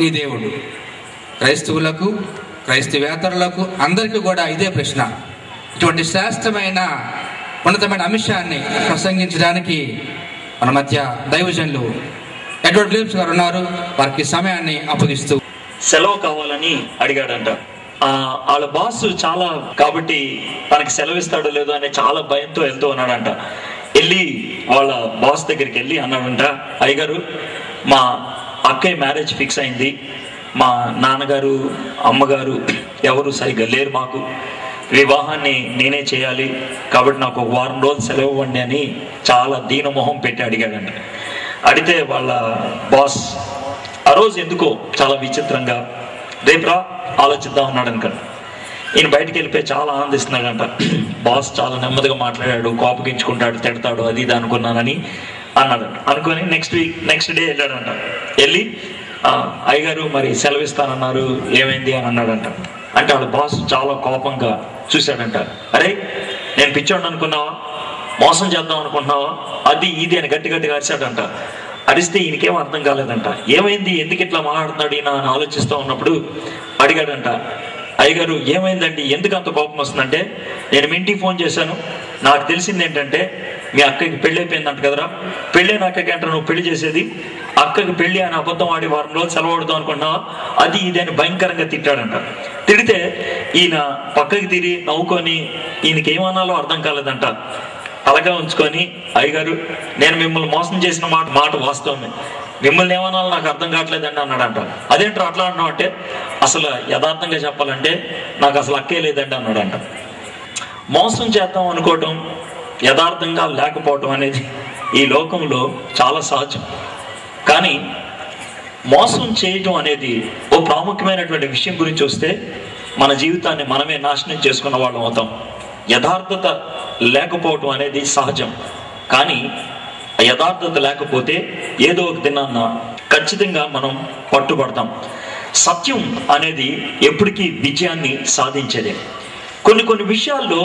నీ దేవుడు? క్రైస్తవులకు, క్రైస్తవేతరులకు అందరికీ కూడా ఇదే ప్రశ్న. ఇటువంటి శ్రేష్టమైన ఉన్నతమైన అంశాన్ని ప్రసంగించడానికి మన మధ్య దైవజనులు ఎడ్వర్డ్ విలియమ్స్ గారు ఉన్నారు. వారికి సమయాన్ని అప్పగిస్తూ సెలవు కావాలని అడిగాడంట. వాళ్ళ బాస్ చాలా కాబట్టి తనకి సెలవు ఇస్తాడో లేదో అనే చాలా భయంతో వెళ్తూ ఉన్నాడంట. వెళ్ళి వాళ్ళ బాస్ దగ్గరికి వెళ్ళి అన్నాడంట, అయ్యగారు మా అక్కయ్య మ్యారేజ్ ఫిక్స్ అయింది, మా నాన్నగారు అమ్మగారు ఎవరు సరిగ్గా లేరు, మాకు వివాహాన్ని నేనే చేయాలి, కాబట్టి నాకు ఒక వారం రోజులు సెలవు ఇవ్వండి అని చాలా దీనమొహం పెట్టి అడిగాడంట. అడిగితే వాళ్ళ బాస్ ఆ రోజు ఎందుకో చాలా విచిత్రంగా రేపురా ఆలోచిద్దాం అన్నాడు అనుకోండి. ఈయన బయటికి వెళ్ళిపోయి చాలా ఆనందిస్తున్నాడంట. బాస్ చాలా నెమ్మదిగా మాట్లాడాడు, కోపగించుకుంటాడు, తిడతాడు, అది ఇది అనుకున్నానని అన్నాడు. అనుకొని నెక్స్ట్ డే వెళ్ళాడంట. వెళ్ళి అయ్యగారు మరి సెలవు ఇస్తానన్నారు, ఏమైంది అని అన్నాడంట. అంటే వాళ్ళ బాస్ చాలా కోపంగా చూశాడంట. అరే నేను పిచ్చోడు అనుకున్నావా, మోసం చేద్దాం అనుకుంటున్నావా, అది ఇది అని గట్టిగా అరిశాడంట. అరిస్తే ఈయనకేం అర్థం కాలేదంట. ఏమైంది, ఎందుకు ఇట్లా మాట్లాడుతున్నాడు ఈయన అని ఆలోచిస్తూ ఉన్నప్పుడు అడిగాడంట, అయ్యగారు ఏమైందండి, ఎందుకు అంత కోపం వస్తుందంటే, నేను మీ ఇంటికి ఫోన్ చేశాను, నాకు తెలిసింది ఏంటంటే మీ అక్కకి పెళ్ళి అయిపోయిందంట కదరా, పెళ్ళైన అక్కకి అంటారు నువ్వు పెళ్లి చేసేది, అక్కకి పెళ్లి అని అబద్ధం ఆడి వారం రోజులు సెలవు ఆడుతాం అనుకున్నావా, అది ఇది అని భయంకరంగా తిట్టాడంట. తిడితే ఈయన పక్కకి తిరిగి నవ్వుకొని ఈయనకి ఏమనాలో అర్థం కాలేదంట. తలగా ఉంచుకొని, అయ్యగారు నేను మిమ్మల్ని మోసం చేసిన మాట వాస్తవమే, మిమ్మల్ని ఏమనాలో నాకు అర్థం కావట్లేదండి అన్నాడంట. అదేంటో అట్లా అంటున్నావు అంటే, అసలు యథార్థంగా చెప్పాలంటే నాకు అసలు అక్కే లేదండి అన్నాడంట. మోసం చేద్దాం అనుకోవటం, యథార్థంగా లేకపోవటం అనేది ఈ లోకంలో చాలా సహజం. కానీ మోసం చేయటం అనేది ఓ ప్రాముఖ్యమైనటువంటి విషయం గురించి వస్తే మన జీవితాన్ని మనమే నాశనం చేసుకున్న వాళ్ళం అవుతాం. యథార్థత లేకపోవటం అనేది సహజం. కానీ యథార్థత లేకపోతే ఏదో ఒక దినాన్న ఖచ్చితంగా మనం పట్టుబడతాం. సత్యం అనేది ఎప్పటికీ విజయాన్ని సాధించేదే. కొన్ని విషయాల్లో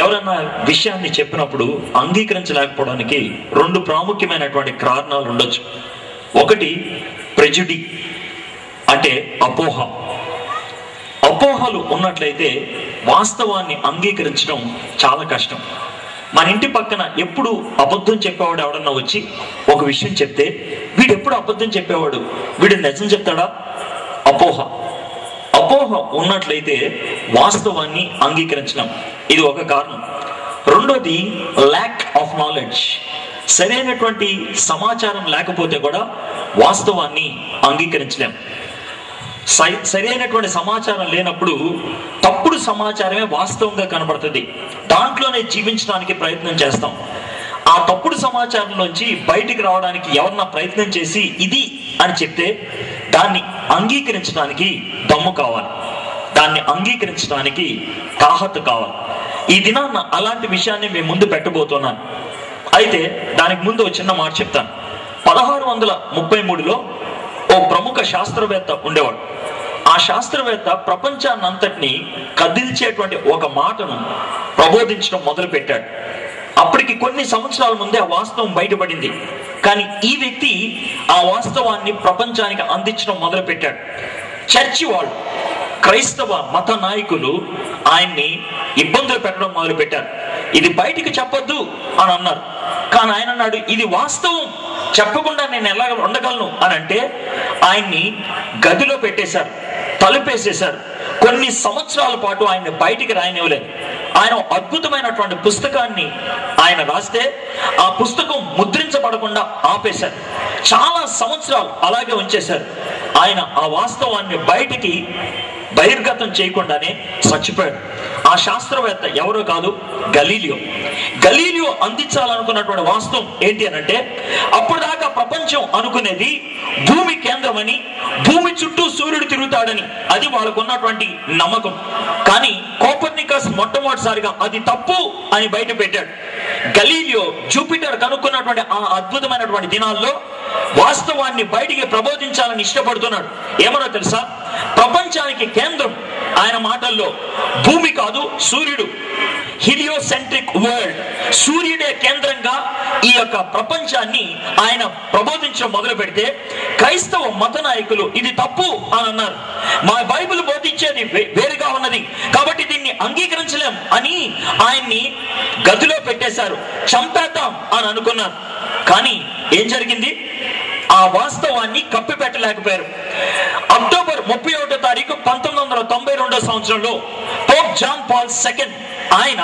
ఎవరైనా విషయాన్ని చెప్పినప్పుడు అంగీకరించలేకపోవడానికి రెండు ప్రాముఖ్యమైనటువంటి కారణాలు ఉండొచ్చు. ఒకటి ప్రెజుడి, అంటే అపోహ. అపోహలు ఉన్నట్లయితే వాస్తవాన్ని అంగీకరించడం చాలా కష్టం. మన ఇంటి పక్కన ఎప్పుడు అబద్ధం చెప్పేవాడు ఎవడన్నా వచ్చి ఒక విషయం చెప్తే, వీడు ఎప్పుడు అబద్ధం చెప్పేవాడు, వీడు నిజం చెప్తాడా? అపోహ ఉన్నట్లయితే వాస్తవాన్ని అంగీకరించడం, ఇది ఒక కారణం. రెండోది ల్యాక్ ఆఫ్ నాలెడ్జ్. సరైనటువంటి సమాచారం లేకపోతే కూడా వాస్తవాన్ని అంగీకరించలేం. సరైనటువంటి సమాచారం లేనప్పుడు తప్పుడు సమాచారమే వాస్తవంగా కనబడుతుంది, దాంట్లోనే జీవించడానికి ప్రయత్నం చేస్తాం. ఆ తప్పుడు సమాచారంలోంచి బయటికి రావడానికి ఎవరన్నా ప్రయత్నం చేసి ఇది అని చెప్తే దాన్ని అంగీకరించడానికి దమ్ము కావాలి, దాన్ని అంగీకరించడానికి తాహతు కావాలి. ఈ దినాన్న అలాంటి విషయాన్ని మేము ముందు పెట్టబోతున్నాను. అయితే దానికి ముందు ఒక చిన్న మాట చెప్తాను. 1633లో ఓ ప్రముఖ శాస్త్రవేత్త ఉండేవాడు. ఆ శాస్త్రవేత్త ప్రపంచాన్నంతటినీ కదిల్చేటువంటి ఒక మాటను ప్రబోధించడం మొదలు పెట్టాడు. అప్పటికి కొన్ని సంవత్సరాల ముందే ఆ వాస్తవం బయటపడింది. కానీ ఈ వ్యక్తి ఆ వాస్తవాన్ని ప్రపంచానికి అందించడం మొదలు పెట్టాడు. చర్చి వాళ్ళు, క్రైస్తవ మత నాయకులు ఆయన్ని ఇబ్బందులు పెట్టడం మొదలు పెట్టారు. ఇది బయటికి చెప్పొద్దు అని అన్నారు. కానీ ఆయన అన్నాడు, ఇది వాస్తవం, చెప్పకుండా నేను ఎలా ఉండగలను అని అంటే ఆయన్ని గదిలో పెట్టేశారు, తలుపేసేశారు. కొన్ని సంవత్సరాల పాటు ఆయన్ని బయటికి రాయనివ్వలేదు. ఆయన అద్భుతమైనటువంటి పుస్తకాన్ని ఆయన రాస్తే ఆ పుస్తకం ముద్రించబడకుండా ఆపేశారు. చాలా సంవత్సరాలు అలాగే ఉంచేశారు. ఆయన ఆ వాస్తవాన్ని బయటికి బహిర్గతం చేయకుండానే చచ్చిపోయాడు. ఆ శాస్త్రవేత్త ఎవరో కాదు, గలీలియో అందించాలనుకున్నటువంటి వాస్తవం ఏంటి అని అంటే, అప్పుడు దాకా ప్రపంచం అనుకునేది భూమి కేంద్రమని, భూమి చుట్టూ సూర్యుడు తిరుగుతాడని, అది వాళ్ళకు ఉన్నటువంటి నమ్మకం. కానీ కోపర్నికస్ మొట్టమొదటిసారిగా అది తప్పు అని బయట పెట్టాడు. గలీలియో జూపిటర్ కనుక్కున్నటువంటి ఆ అద్భుతమైనటువంటి దినాల్లో వాస్తవాన్ని బయటికి ప్రబోధించాలని ఇష్టపడుతున్నాడు. ఏమన్నా తెలుసా, ప్రపంచానికి కేంద్రం ఆయన మాటల్లో భూమి కాదు, సూర్యుడు. హీలియోసెంట్రిక్ వరల్డ్, సూర్యుడే కేంద్రంగా ఈ యొక్క ప్రపంచాన్ని ఆయన ప్రబోధించడం మొదలు పెడితే క్రైస్తవ మత నాయకులు ఇది తప్పు అని అన్నారు. మా బైబిల్ బోధించేది వేరుగా ఉన్నది కాబట్టి దీన్ని అంగీకరించలేం అని ఆయన్ని గదిలో పెట్టేశారు, చంపేద్దాం అని అనుకున్నారు. కానీ ఏం జరిగింది? ఆ వాస్తవాన్ని కప్పిపెట్టలేకపోయారు. అక్టోబర్ 31వ తారీఖు 1992 సంవత్సరంలో పోప్ జాన్ పాల్ II ఆయన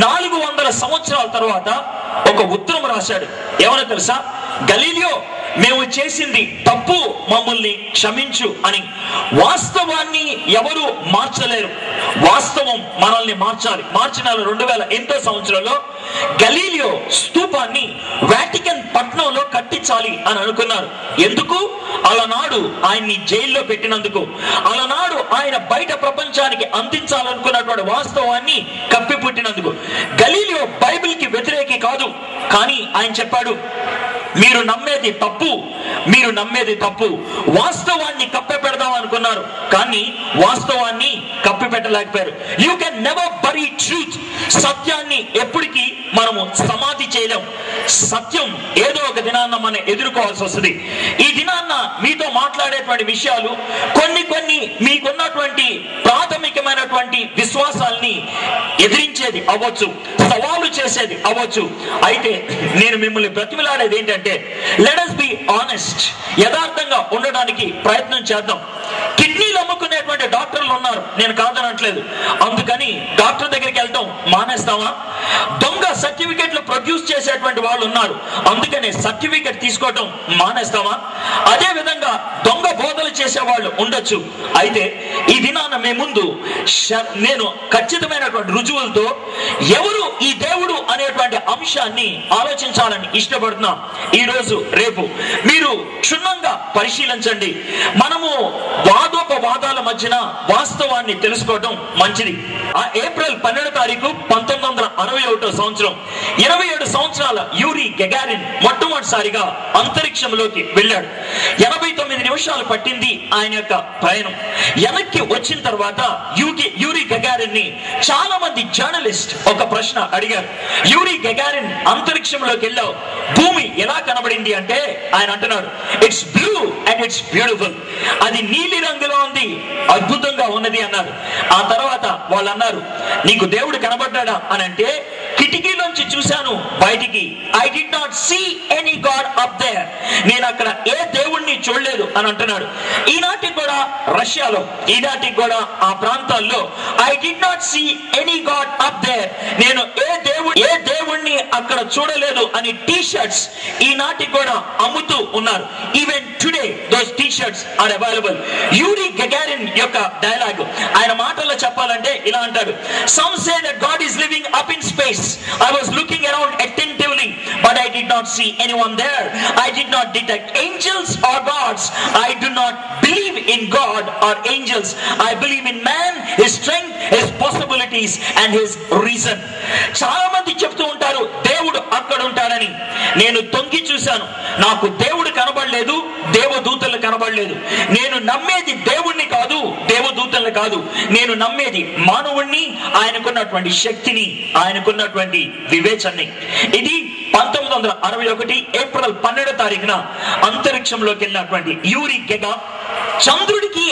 400 సంవత్సరాల తర్వాత ఒక ఉత్తరం రాశాడు. ఏమన్నా తెలుసా? గలీలియో, మేము చేసింది తప్పు, మమ్మల్ని క్షమించు అని. వాస్తవాన్ని ఎవరు మార్చలేరు, వాస్తవం మనల్ని మార్చాలి. మార్చి 2008 సంవత్సరంలో గలీలియో స్తూపాన్ని వాటికన్ పట్టణంలో కట్టించాలి అని అనుకున్నారు. ఎందుకు? అలనాడు ఆయన్ని జైల్లో పెట్టినందుకు, అలనాడు ఆయన బయట ప్రపంచానికి అందించాలనుకున్నటువంటి వాస్తవాన్ని కప్పిపుట్టినందుకు. గలీలియో బైబిల్ కి వ్యతిరేకి కాదు, కానీ ఆయన చెప్పాడు మీరు నమ్మేది తప్పు, మీరు నమ్మేది తప్పు. వాస్తవాన్ని కప్పిపెడదాం అనుకున్నారు కానీ వాస్తవాన్ని కప్పిపెట్టలేకపోయారు. You can never bury truth. సత్యాన్ని ఎప్పటికీ మనము సమాధి చేయలేం. సత్యం ఏదో ఒక దినాన్న మనం ఎదుర్కోవాల్సి వస్తుంది. ఈ దినాన్న మీతో మాట్లాడేటువంటి విషయాలు కొన్ని మీకున్నటువంటి ప్రాథమికమైనటువంటి విశ్వాసాల్ని ఎదిరించేది అవ్వచ్చు, సవాలు చేసేది అవ్వచ్చు. అయితే నేను మిమ్మల్ని బ్రతిమలాడేది ఏంటంటే, లెట్ us be honest. యథార్థంగా ఉండడానికి ప్రయత్నం చేద్దాం. కిడ్నీలు అమ్ముకునేటువంటి డాక్టర్లు ఉన్నారు, నేను కాదనట్లేదు. అందుకని డాక్టర్ దగ్గరికి వెళ్తాం మానేస్తామా? దొంగ సర్టిఫికెట్లు ప్రొడ్యూస్ చేసేటువంటి వాళ్ళు ఉన్నారు, అందుకనే సర్టిఫికెట్ తీసుకోవటం మానేస్తామా? అదే విధంగా దొంగ బోధలు చేసే వాళ్ళు ఉండొచ్చు. అయితే ఈ దినాన మీ ముందు నేను ఖచ్చితమైనటువంటి రుజువులతో ఎవరు ఈ దేవుడు అనేటువంటి అంశాన్ని ఆలోచించాలని ఇష్టపడుతున్నా. ఈ రోజు రేపు మీరు క్షుణ్ణంగా పరిశీలించండి. మనము వాదోపవాదాల మధ్యన వాస్తవాన్ని తెలుసుకోవడం మంచిది. ఆ ఏప్రిల్ 12వ తారీఖు 1961 సంవత్సరం 27 సంవత్సరాల యూరీ గగారిన్ మొట్టమొదటిసారిగా అంతరిక్షంలోకి వెళ్ళాడు. 89 నిమిషాలు పట్టింది ఆయన యొక్క ప్రయాణం. వెనక్కి వచ్చిన తర్వాత యూరీ గగారిన్ ని చాలా మంది జర్నలిస్ట్ ఒక ప్రశ్న అడిగారు. యూరీ గగారిన్ అంతరిక్షంలోకి వెళ్ళావు, భూమి ఎలా కనబడింది అంటే ఆయన అంటున్నాడు, it's blue and it's beautiful. అది నీలి రంగులో ఉంది, అద్భుతంగా ఉన్నది అన్నారు. ఆ తర్వాత వాళ్ళు అన్నారు, నీకు దేవుడు కనబడ్డాడా అని అంటే, కిటికీలోంచి చూశాను బయటికి, I did not see any God up there. నేను అక్కడ ఏ దేవుణ్ణి చూడలేదు అని అంటున్నాడు. ఈనాటికి కూడా రష్యాలో, ఈనాటికి కూడా ఆ ప్రాంతాల్లో I did not see any God up there, నేను ఏ దేవుణ్ణి అక్కడ చూడలేదు అని టీ షర్ట్స్ ఈనాటికి కూడా అమ్ముతూ ఉన్నారు. Even today those T shirts are available. Yuri Gagarin యొక్క డైలాగ్, ఆయన మాటల్లో చెప్పాలంటే ఇలా అంటాడు, some say that God is living up in space. I was looking around attentively but I did not see anyone there. I did not detect angels or gods. I do not believe in God or angels. I believe in man, his strength, his possibilities and his reason. చాలా మంది చెప్తూ ఉంటారు దేవుడు అక్కడ ఉంటాడని. నేను తొంగి చూశాను, నాకు దేవుడు కనబడలేదు, దేవదూతలు కనబడలేదు. నేను నమ్మేది దేవుణ్ణి కాదు, దేవదూతల్ని కాదు. నేను నమ్మేది మానవుణ్ణి, ఆయనకున్నటువంటి శక్తిని, ఆయనకున్నటువంటి వివేచనని. ఇది 1961 ఏప్రిల్ 12వ తారీఖున అంతరిక్షంలోకి వెళ్ళినటువంటి యూరీ గగా. చంద్రుడికి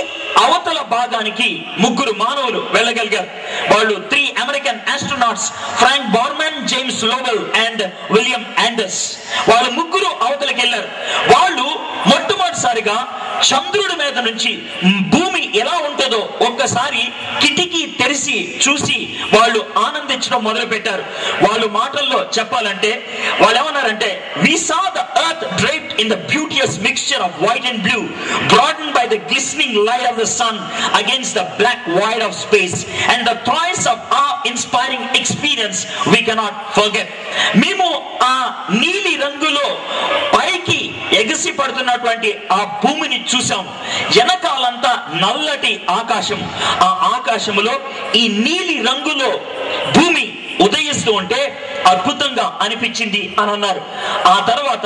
అవతల భాగానికి 3 మానవులు వెళ్ళగలిగారు. వాళ్ళు 3 American astronauts, Frank Borman, James Lovell and William Anders. వాళ్ళు 3 అవతలకి వెళ్ళారు. వాళ్ళు మొట్టమొదటిసారిగా చంద్రుడి మీద నుంచి భూమి ఎలా ఉంటుందో ఒక్కసారి కిటికీ తెరిచి చూసి వాళ్ళు ఆనందించడం మొదలు పెట్టారు. వాళ్ళు మాటల్లో చెప్పాలంటే వాళ్ళు ఏమన్నారంటే, we saw the earth draped in the beauteous mixture of white and blue, broadened by the glistening light of the sun against the black void of space, and the thrice of awe-inspiring experience we cannot forget. మేము ఆ నీలి రంగులో పైకి ఎగసి పడుతున్నటువంటి ఆ భూమిని చూసాం. వెనకాలంతా నల్లటి ఆకాశం. ఆ ఆకాశములో ఈ నీలి రంగులో భూమి ఉదయిస్తూ ఉంటే అద్భుతంగా అనిపించింది అని అన్నారు. ఆ తర్వాత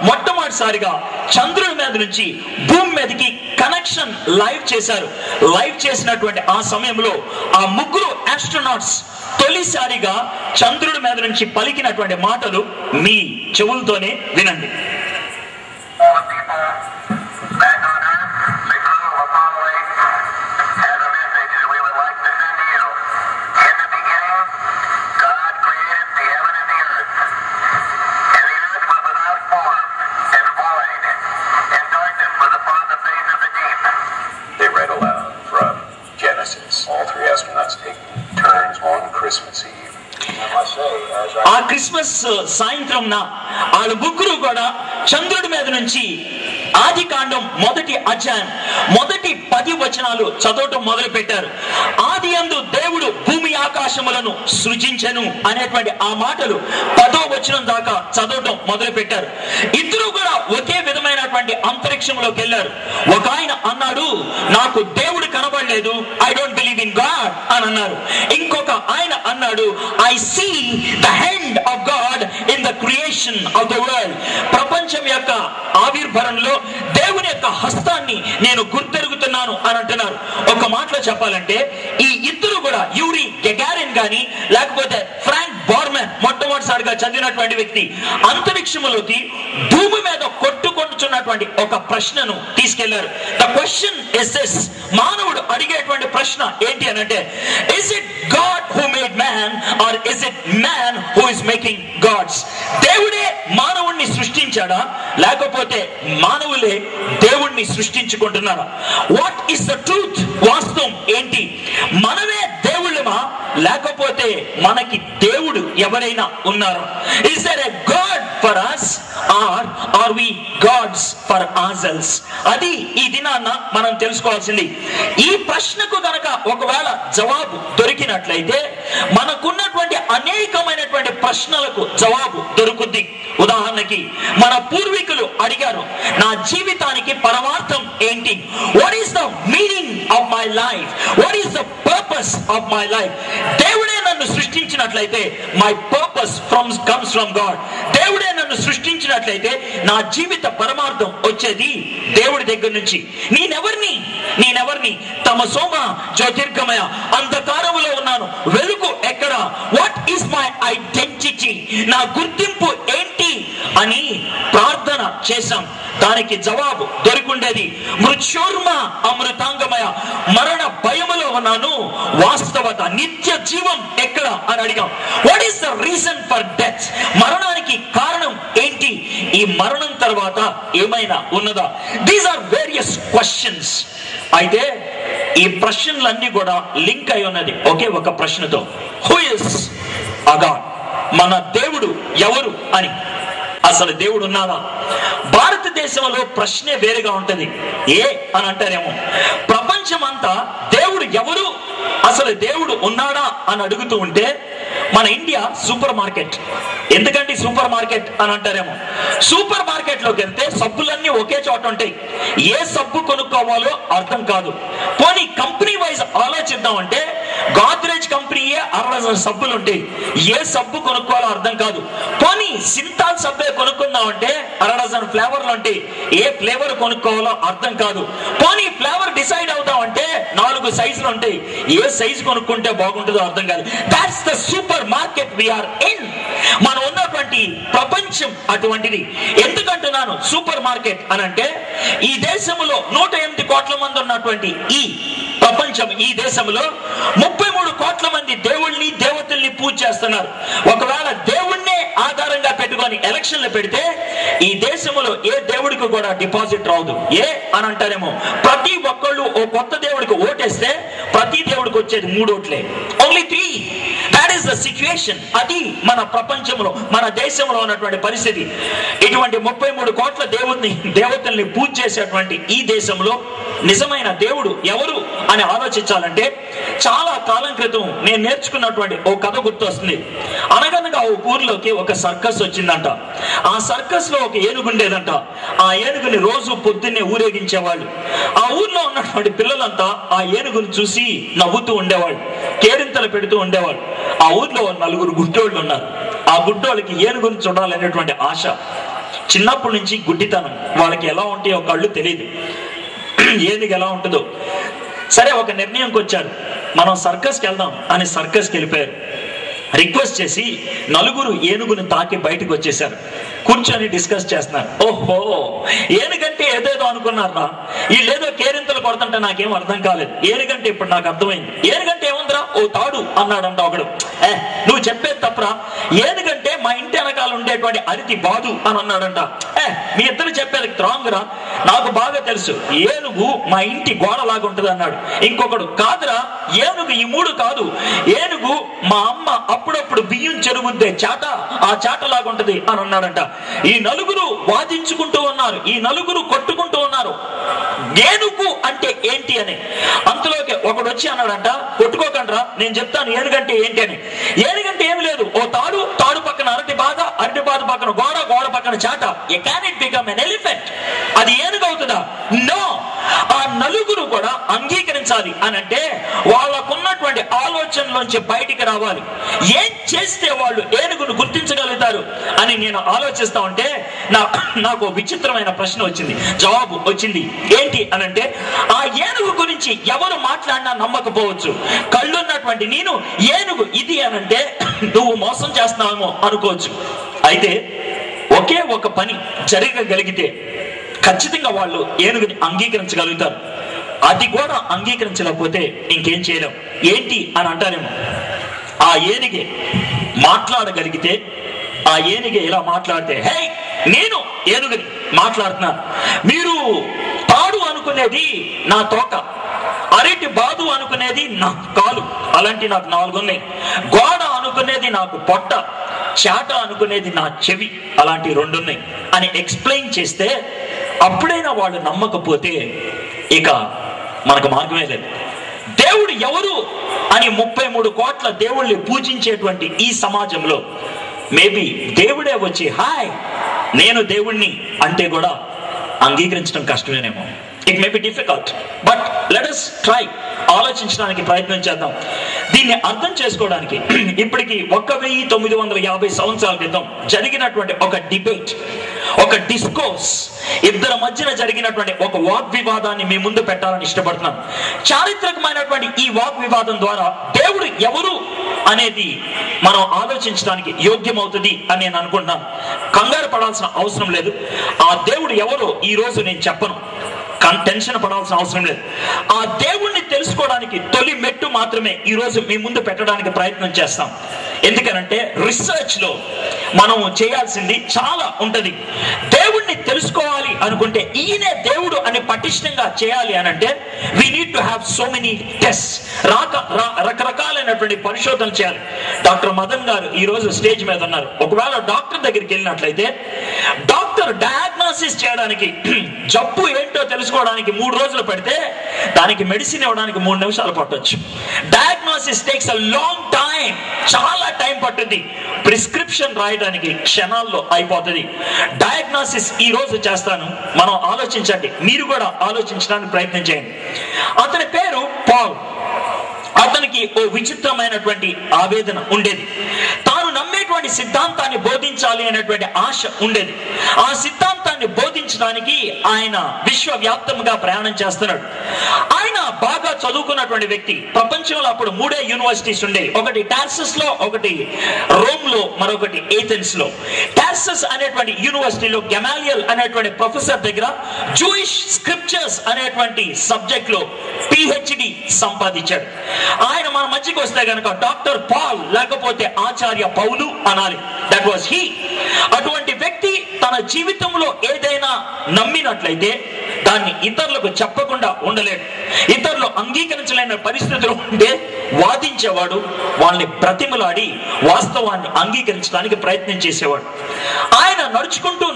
మొట్టమొదటిసారిగా చంద్రుడి మీద నుంచి భూమి మీదకి కనెక్షన్ లైవ్ చేశారు. లైవ్ చేసినటువంటి ఆ సమయంలో ఆ ముగ్గురు ఆస్ట్రోనాట్స్ తొలిసారిగా చంద్రుడి మీద నుంచి పలికినటువంటి మాటలు మీ చెవులతోనే వినండి. ఆ క్రిస్మస్ సాయంత్రం వాళ్ళు ముగ్గురు కూడా చంద్రుడి మీద నుంచి ఆది కాండం 1వ అధ్యాయం మొదటి 10 వచనాలు చదవటం మొదలు పెట్టారు. ఆది యందు దేవుడు భూమి ఆకాశములను సృజించెను అనేటువంటి ఆ మాటలు 10వ వచనం దాకా చదవటం మొదలు పెట్టారు. ఇద్దరు కూడా ఒకే విధమైనటువంటి అంతరిక్షంలోకి వెళ్ళారు. ఒక ఆయన అన్నాడు, నాకు దేవుడు కనబడలేదు, I don't believe in God అని అన్నారు. ఇంకొక ఆయన అన్నాడు, I see the hand of God in the creation of the world. ప్రపంచం యొక్క ఆవిర్భావంలో దేవుని యొక్క హస్తాన్ని నేను గుర్తెరుగుతున్నాను అని అంటున్నారు. ఒక మాటలో చెప్పాలంటే ఈ ఇద్దరు కూడా యూరి గెగారిన్ గాని లేకపోతే ఫ్రాంక్ బార్మన్ మొట్టమొదటిసారిగా చదివినటువంటి వ్యక్తి అంతరిక్షంలోకి భూమి మీద కొట్టుకొంటున్నటువంటి ఒక ప్రశ్నను తీసుకెళ్లారు. ద క్వశ్చన్ ఇస్ దిస్, మానవుడు అడిగేటువంటి ప్రశ్న ఏంటి అని అంటే, is it God who made man or is it man who is making gods? దేవుడే మానవుణ్ణి సృష్టించాడా లేకపోతే మానవులే దేవుణ్ణి సృష్టించుకుంటున్నారా? What is the truth? వాస్తవం ఏంటి? మనమే దేవుళ్ళమా లేకపోతే మనకి దేవుడు ఎవరైనా ఉన్నారా? Is there a God for us or are we gods for ourselves? అది ఈ దినాన్న మనం తెలుసుకోవాల్సింది. ఈ ప్రశ్నకు గనక ఒకవేళ జవాబు దొరికినట్లయితే మనకున్నటువంటి అనేకమైనటువంటి ప్రశ్నలకు జవాబు దొరుకుద్ది. ఉదాహరణకి మన పూర్వీకులు అడిగారు, నా జీవితానికి పరమార్థం ఏంటి? What is the meaning of my life? What is the purpose of my life? దేవుడే నన్ను సృష్టించినట్లయితే my purpose comes from God. దేవుడే నన్ను సృష్టించినట్లయితే నా జీవిత పరమార్థం వచ్చేది దేవుడి దగ్గర నుంచి. నేనెవర్ని? తమ సోమ జ్యోతిర్గమయ, అంధకారములో ఉన్నాను, వెలుగు ఎక్కడ? What is my identity? నా గుర్తింపు ఏంటి అని ప్రార్థన చేశాం. దానికి జవాబు దొరికిండేది మృత్యుర్మ అమృతాంగమయ, మరణ భయములో ఉన్నాను, వాస్తవత నిత్య జీవం ఎక్కడ అని అడిగాం. What is the reason for death? మరణానికి కారణం ఏంటి? ఈ మరణం తర్వాత ఏమైనా ఉన్నదా? These are various questions. అయితే ఈ ప్రశ్నలన్నీ కూడా లింక్ అయి ఉన్నది ఒకే ఒక ప్రశ్నతో, హూ ఇస్ అ గాడ్? మన దేవుడు ఎవరు అని. అసలు దేవుడు ఉన్నాడా? భారతదేశంలో ప్రశ్నే వేరుగా ఉంటది. ఏ అని అంటారేమో, ప్రపంచమంతా దేవుడు ఎవరు, అసలు దేవుడు ఉన్నాడా అని అడుగుతూ ఉంటే మన ఇండియా సూపర్ మార్కెట్. ఎందుకంటే సూపర్ మార్కెట్ అని అంటారేమో, సూపర్ మార్కెట్ లోకి వెళ్తే సబ్బులన్నీ ఒకే చోట ఉంటాయి. ఏ సబ్బు కొనుక్కోవాలో అర్థం కాదు. పోనీ కంపెనీ వైజ్ ఆలోచిద్దామంటే గాద్రేజ్ కంపెనీయే 60 సబ్బులు ఉంటాయి. ఏ సబ్బు కొనుక్కోవాలో అర్థం కాదు. పోనీ సింతాల్ సబ్బే కొనుక్కుందామంటే 60 ఫ్లేవర్లు ఉంటాయి. ఏ ఫ్లేవర్ కొనుక్కోవాలో అర్థం కాదు. పోనీ ఫ్లేవర్ డిసైడ్ అవుతామంటే 4 సైజులు ఉంటాయి. ఏ సైజు కొనుక్కుంటే బాగుంటుందో అర్థం కాదు. That's the supermarket we are in. మనం ఉన్నటువంటి ప్రపంచం అటువంటిది. ఎందుకంటున్నాను సూపర్ మార్కెట్ అని అంటే, ఈ దేశంలో 108 కోట్ల మంది ఉన్నటువంటి ఈ ప్రపంచం, ఈ దేశంలో 33 కోట్ల మంది దేవుళ్ళని దేవతల్ని పూజ చేస్తున్నారు. ఒకవేళ దేవుణ్ణే ఆధారంగా పెట్టుకొని ఎలక్షన్లు పెడితే ఈ దేశంలో ఏ దేవుడికి కూడా డిపాజిట్ రాదు. ఏ అని అంటారేమో, ప్రతి ఒక్కళ్ళు ఓ కొత్త దేవుడికి ఓటేస్తే ప్రతి దేవుడికి వచ్చేది 3 ఓట్లే, only 3. That is the situation. అది మన ప్రపంచంలో, మన దేశంలో ఉన్నటువంటి పరిస్థితి. ఇటువంటి 33 కోట్ల దేవతల్ని పూజ చేసేటువంటి ఈ దేశంలో నిజమైన దేవుడు ఎవరు అని ఆలోచించాలంటే, చాలా కాలం క్రితం నేను నేర్చుకున్నటువంటి ఓ కథ గుర్తొస్తుంది. అనగనగా ఓ ఊర్లోకి ఒక సర్కస్ వచ్చిందంట. ఆ సర్కస్ లో ఒక ఏనుగు ఉండేదంట. ఆ ఏనుగుని రోజు పొద్దున్నే ఊరేగించేవాళ్ళు. ఆ ఊర్లో ఉన్నటువంటి పిల్లలంతా ఆ ఏనుగుని చూసి నవ్వుతూ ఉండేవాళ్ళు, కేరింతలు పెడుతూ ఉండేవాళ్ళు. ఆ ఊర్లో 4 గుడ్డోళ్ళు ఉన్నారు. ఆ గుడ్డోళ్ళకి ఏనుగుని చూడాలనేటువంటి ఆశ. చిన్నప్పటి నుంచి గుడ్డితనం, వాళ్ళకి ఎలా ఉంటాయో కళ్ళు తెలియదు, ఏనుగు ఎలా ఉంటుందో. సరే, ఒక నిర్ణయంకి వచ్చారు, మనం సర్కస్కి వెళ్దాం అని సర్కస్కి వెళ్ళిపోయారు. రిక్వెస్ట్ చేసి నలుగురు ఏనుగుని తాకి బయటకు వచ్చేసారు. కూర్చొని డిస్కస్ చేస్తున్నారు. ఓహో, ఏనుగంటే ఏదేదో అనుకున్నారా, వీళ్ళేదో కేరింతలు కొడుతుంటే నాకేం అర్థం కాలేదు. ఏనుగంటే ఇప్పుడు నాకు అర్థమైంది. ఏనుగంటే ఏముందిరా, ఓ తాడు అన్నాడంట ఒకడు. నువ్వు చెప్పేది తప్పరా, ఏనుగంటే మా ఇంటి వెనకాల ఉండేటువంటి అరిటి బాదు అని అన్నాడంట. మీ ఇద్దరు చెప్పేది రాంగ్ రా, నాకు బాగా తెలుసు, ఏనుగు మా ఇంటి గోడలాగా ఉంటుంది అన్నాడు. ఇంకొకడు, కాదురా, ఏనుగు ఈ మూడు కాదు, ఏనుగు మా అమ్మ అప్పుడప్పుడు బియ్యం చెరుగుద్దే చాట, ఆ చాట లాగా ఉంటది అని అన్నాడంట. ఈ నలుగురు వాదించుకుంటూ ఉన్నారు, ఈ నలుగురు కొట్టుకుంటూ ఉన్నారు, ఏనుగు అంటే ఏంటి అని. అంతలోకి ఒకడు వచ్చి అన్నాడంట, కొట్టుకోకండ్రా, నేను చెప్తాను ఏనుగంటే ఏంటి అని. ఏనుగంటే ఏమి లేదు, ఓ తాడు, తాడు పక్కన అరటి బాధ, అరటి బాధ పక్కన గోడ, గోడ పక్కన చాట. Can it become an elephant? అది ఏనుగు అవుతుందా? నో. ఆ నలుగురు కూడా అంగీకరించాలి అని అంటే వాళ్ళకున్నటువంటి ఆలోచనలోంచి బయటికి రావాలి. ఏం చేస్తే వాళ్ళు ఏనుగును గుర్తించగలుగుతారు అని నేను ఆలోచిస్తా ఉంటే నాకు విచిత్రమైన ప్రశ్న వచ్చింది, జవాబు వచ్చింది. ఏంటి అనంటే, ఆ ఏనుగు గురించి ఎవరు మాట్లాడినా నమ్మకపోవచ్చు. కళ్ళున్నటువంటి నేను ఏనుగు ఇది అనంటే నువ్వు మోసం చేస్తున్నావేమో అనుకోవచ్చు. అయితే ఒకే ఒక పని జరగగలిగితే ఖచ్చితంగా వాళ్ళు ఏనుగుని అంగీకరించగలుగుతారు. అది కూడా అంగీకరించలేకపోతే ఇంకేం చేయలేం. ఏంటి అని అంటారేమో, ఆ ఏనుగే మాట్లాడగలిగితే, ఆ ఏనుగే ఇలా మాట్లాడితే, హే నేను ఏనుగుని మాట్లాడుతున్నాను, మీరు తాడు అనుకునేది నా తోక, అరటి బాదు అనుకునేది నా కాలు, అలాంటి నాకు 4 ఉన్నాయి, గోడ అనుకునేది నాకు పొట్ట, చాట అనుకునేది నా చెవి, అలాంటి 2 ఉన్నాయి అని ఎక్స్ప్లెయిన్ చేస్తే అప్పుడైనా వాళ్ళు నమ్మకపోతే ఇక మనకు మార్గమే లేదు. దేవుడు ఎవరు అని 33 కోట్ల దేవుళ్ళని పూజించేటువంటి ఈ సమాజంలో మేబీ దేవుడే వచ్చి హాయ్ నేను దేవుణ్ణి అంటే కూడా అంగీకరించడం కష్టమేనేమో. It may be difficult, but let us try. ఆలోచించడానికి ప్రయత్నం చేద్దాం. దీన్ని అర్థం చేసుకోవడానికి ఇప్పటికి 1950 సంవత్సరాల క్రితం జరిగినటువంటి ఒక డిబేట్, ఒక డిస్కోర్స్, ఇద్దరి మధ్యన జరిగినటువంటి ఒక వాగ్వివాదాన్ని మీ ముందు పెట్టాలని ఇష్టపడుతున్నాను. చారిత్రకమైనటువంటి ఈ వాగ్వివాదం ద్వారా దేవుడు ఎవరు అనేది మనం ఆలోచించడానికి యోగ్యమవుతుంది అని నేను అనుకుంటున్నాను. కంగారు పడాల్సిన అవసరం లేదు. ఆ దేవుడు ఎవరో ఈ రోజు నేను చెప్పను, టెన్షన్ పడాల్సిన అవసరం లేదు. ఆ దేవుణ్ణి తెలుసుకోవడానికి తొలి మెట్టు మాత్రమే ఈ రోజు మీ ముందు పెట్టడానికి ప్రయత్నం చేస్తాం. ఎందుకనంటే రీసెర్చ్ లో మనం చేయాల్సింది చాలా ఉంటది. దేవుణ్ణి తెలుసుకోవాలి అనుకుంటే, ఈయనే దేవుడు అని పటిష్టంగా చేయాలి అని అంటే we need to have so many tests, రకరకాలైనటువంటి పరిశోధనలు చేయాలి. డాక్టర్ మదన్ గారు ఈ రోజు స్టేజ్ మీద ఉన్నారు. ఒకవేళ డాక్టర్ దగ్గరికి వెళ్ళినట్లయితే డాక్టర్ డయాగ్నోసిస్ చేయడానికి, జబ్బు ఏంటో తెలుసుకోవడానికి 3 రోజులు పడితే దానికి మెడిసిన్ ఇవ్వడానికి 3 నిమిషాలు పట్టొచ్చు. Diagnosis takes a long time, చాలా టైం పట్టుద్ది. ప్రిస్క్రిప్షన్ రాయడానికి క్షణాల్లో అయిపోతుంది. డయాగ్నోసిస్ ఈ రోజు చేస్తాను, మనం ఆలోచించండి, మీరు కూడా ఆలోచించడానికి ప్రయత్నం చేయండి. అతని పేరు పాల్. అతనికి ఓ విచిత్రమైనటువంటి ఆవేదన ఉండేది. తాను నమ్మేటువంటి సిద్ధాంతాన్ని బోధించాలి అనేటువంటి ఆశ ఉండేది. ఆ సిద్ధాంతాన్ని బోధించడానికి ఆయన విశ్వవ్యాప్తంగా ప్రయాణం చేస్తున్నాడు. ఆయన బాగా చదువుకున్నటువంటి వ్యక్తి. ప్రపంచంలో అప్పుడు 3 యూనివర్సిటీస్ ఉండేవి. ఒకటి టార్సస్ లో, ఒకటి రోమ్ లో, మరొకటి ఏథెన్స్ లో. టార్సస్ అనేటువంటి యూనివర్సిటీలో గెమాలియల్ అనేటువంటి ప్రొఫెసర్ దగ్గర జూయిష్ స్క్రిప్చర్స్ అనేటువంటి సబ్జెక్ట్ లో PhD సంపాదించాడు. ఆయన మన మధ్యకి వస్తే గనక డాక్టర్ పాల్ లేకపోతే ఆచార్య పౌలు అనాలి. That was he. అటువంటి వ్యక్తి తన జీవితంలో ఏదైనా నమ్మినట్లయితే దాన్ని ఇతరులకు చెప్పకుండా ఉండలేడు. ఇతరులు అంగీకరించలేని పరిస్థితులు ఉంటే వాదించేవాడు, వాళ్ళని బ్రతిమలాడి వాస్తవాన్ని అంగీకరించడానికి ప్రయత్నం చేసేవాడు. ఆయన నడుచుకుంటూ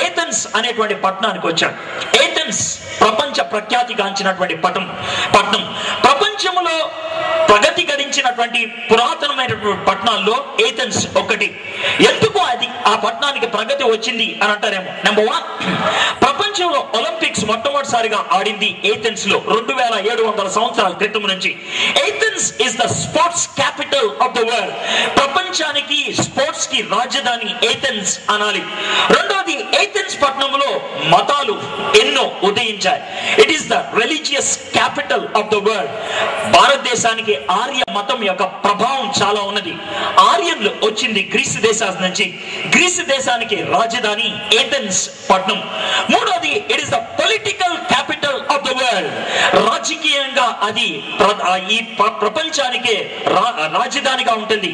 ఏథెన్స్ అనేటువంటి పట్టణానికి వచ్చాడు. ఏథెన్స్ ప్రపంచ ప్రఖ్యాతిగాంచినటువంటి పట్టణం. ప్రపంచంలో ప్రగతి గడించినటువంటి పురాతనమైనటువంటి పట్టణాల్లో ఏథెన్స్ ఒకటి. ఎందుకు అది ఆ పట్టణానికి ప్రగతి వచ్చింది అని అంటారేమో. నెంబర్ 1, ప్రపంచ ప్రపంచంలో ఒలింపిక్స్ మొట్టమొదటిసారిగా ఆడింది ఏథెన్స్ లో 2700 సంవత్సరాల క్రితం నుంచి. Athens is the sports capital of the world. ప్రపంచానికి స్పోర్ట్స్ కి రాజధాని ఏథెన్స్ అనాలి. రెండోది, ఏథెన్స్ పట్టణంలో మతాలు ఎన్నో ఉదయించాయి. It is the religious capital of the world. భారతదేశానికి ఆర్య మతం యొక్క ప్రభావం చాలా ఉన్నది. ఆర్యన్లు వచ్చింది గ్రీసు దేశాల నుంచి. గ్రీసు దేశానికి రాజధాని ఏథెన్స్ పట్టణం. మూడోది, it is the political capital of the world. రాజకీయంగా అది ఈ ప్రపంచానికి రాజధానిగా ఉంటుంది.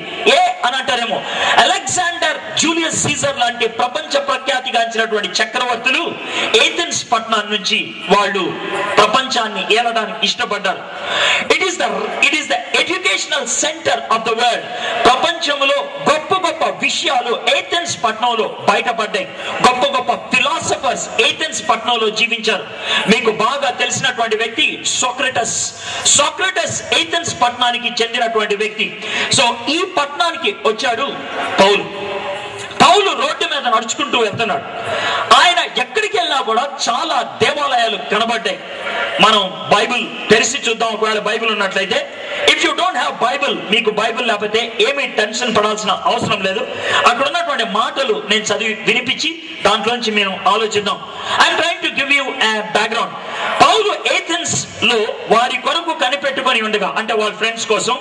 అని అంటారేమో, అలెగ్జాండర్, జూలియస్ సీజర్ లాంటి ప్రపంచ ప్రఖ్యాతిగాంచినటువంటి చక్రవర్తులు ఏథెన్స్ పట్టణం నుంచి వాళ్ళు ప్రపంచాన్ని ఏలడానికి ఇష్టపడ్డారు. It is the educational centre of the world. ప్రపంచంలో గొప్ప గొప్ప విషయాలు ఏథెన్స్ పట్టణంలో బయటపడ్డాయి. గొప్ప గొప్ప ఫిలాసఫర్స్ ఏథెన్స్ పట్టణంలో జీవించారు. మీకు బాగా తెలిసినటువంటి వ్యక్తి సోక్రటస్ ఏథెన్స్ పట్టణానికి చెందినటువంటి వ్యక్తి. సో ఈ పట్టణానికి వచ్చాడు పౌలు రోడ్డు మీద నడుచుకుంటూ వెళ్తున్నాడు. ఆయన ఎక్కడికి వెళ్ళినా కూడా చాలా దేవాలయాలు కనబడ్డాయి. మనం బైబిల్ తెరిచి చూద్దాం. ఒకవేళ బైబిల్ ఉన్నట్లయితే, if you don't have Bible, మీకు బైబిల్ లేకపోతే ఏమీ టెన్షన్ పడాల్సిన అవసరం లేదు. అక్కడ ఉన్నటువంటి మాటలు నేను చదివి వినిపించి దాంట్లోంచి మేము ఆలోచిద్దాం. I'm trying to give you background. Paul Athens లో వారి కొరకు కనిపెట్టుకొని ఉండగా, అంటే వాళ్ళ ఫ్రెండ్స్ కోసం,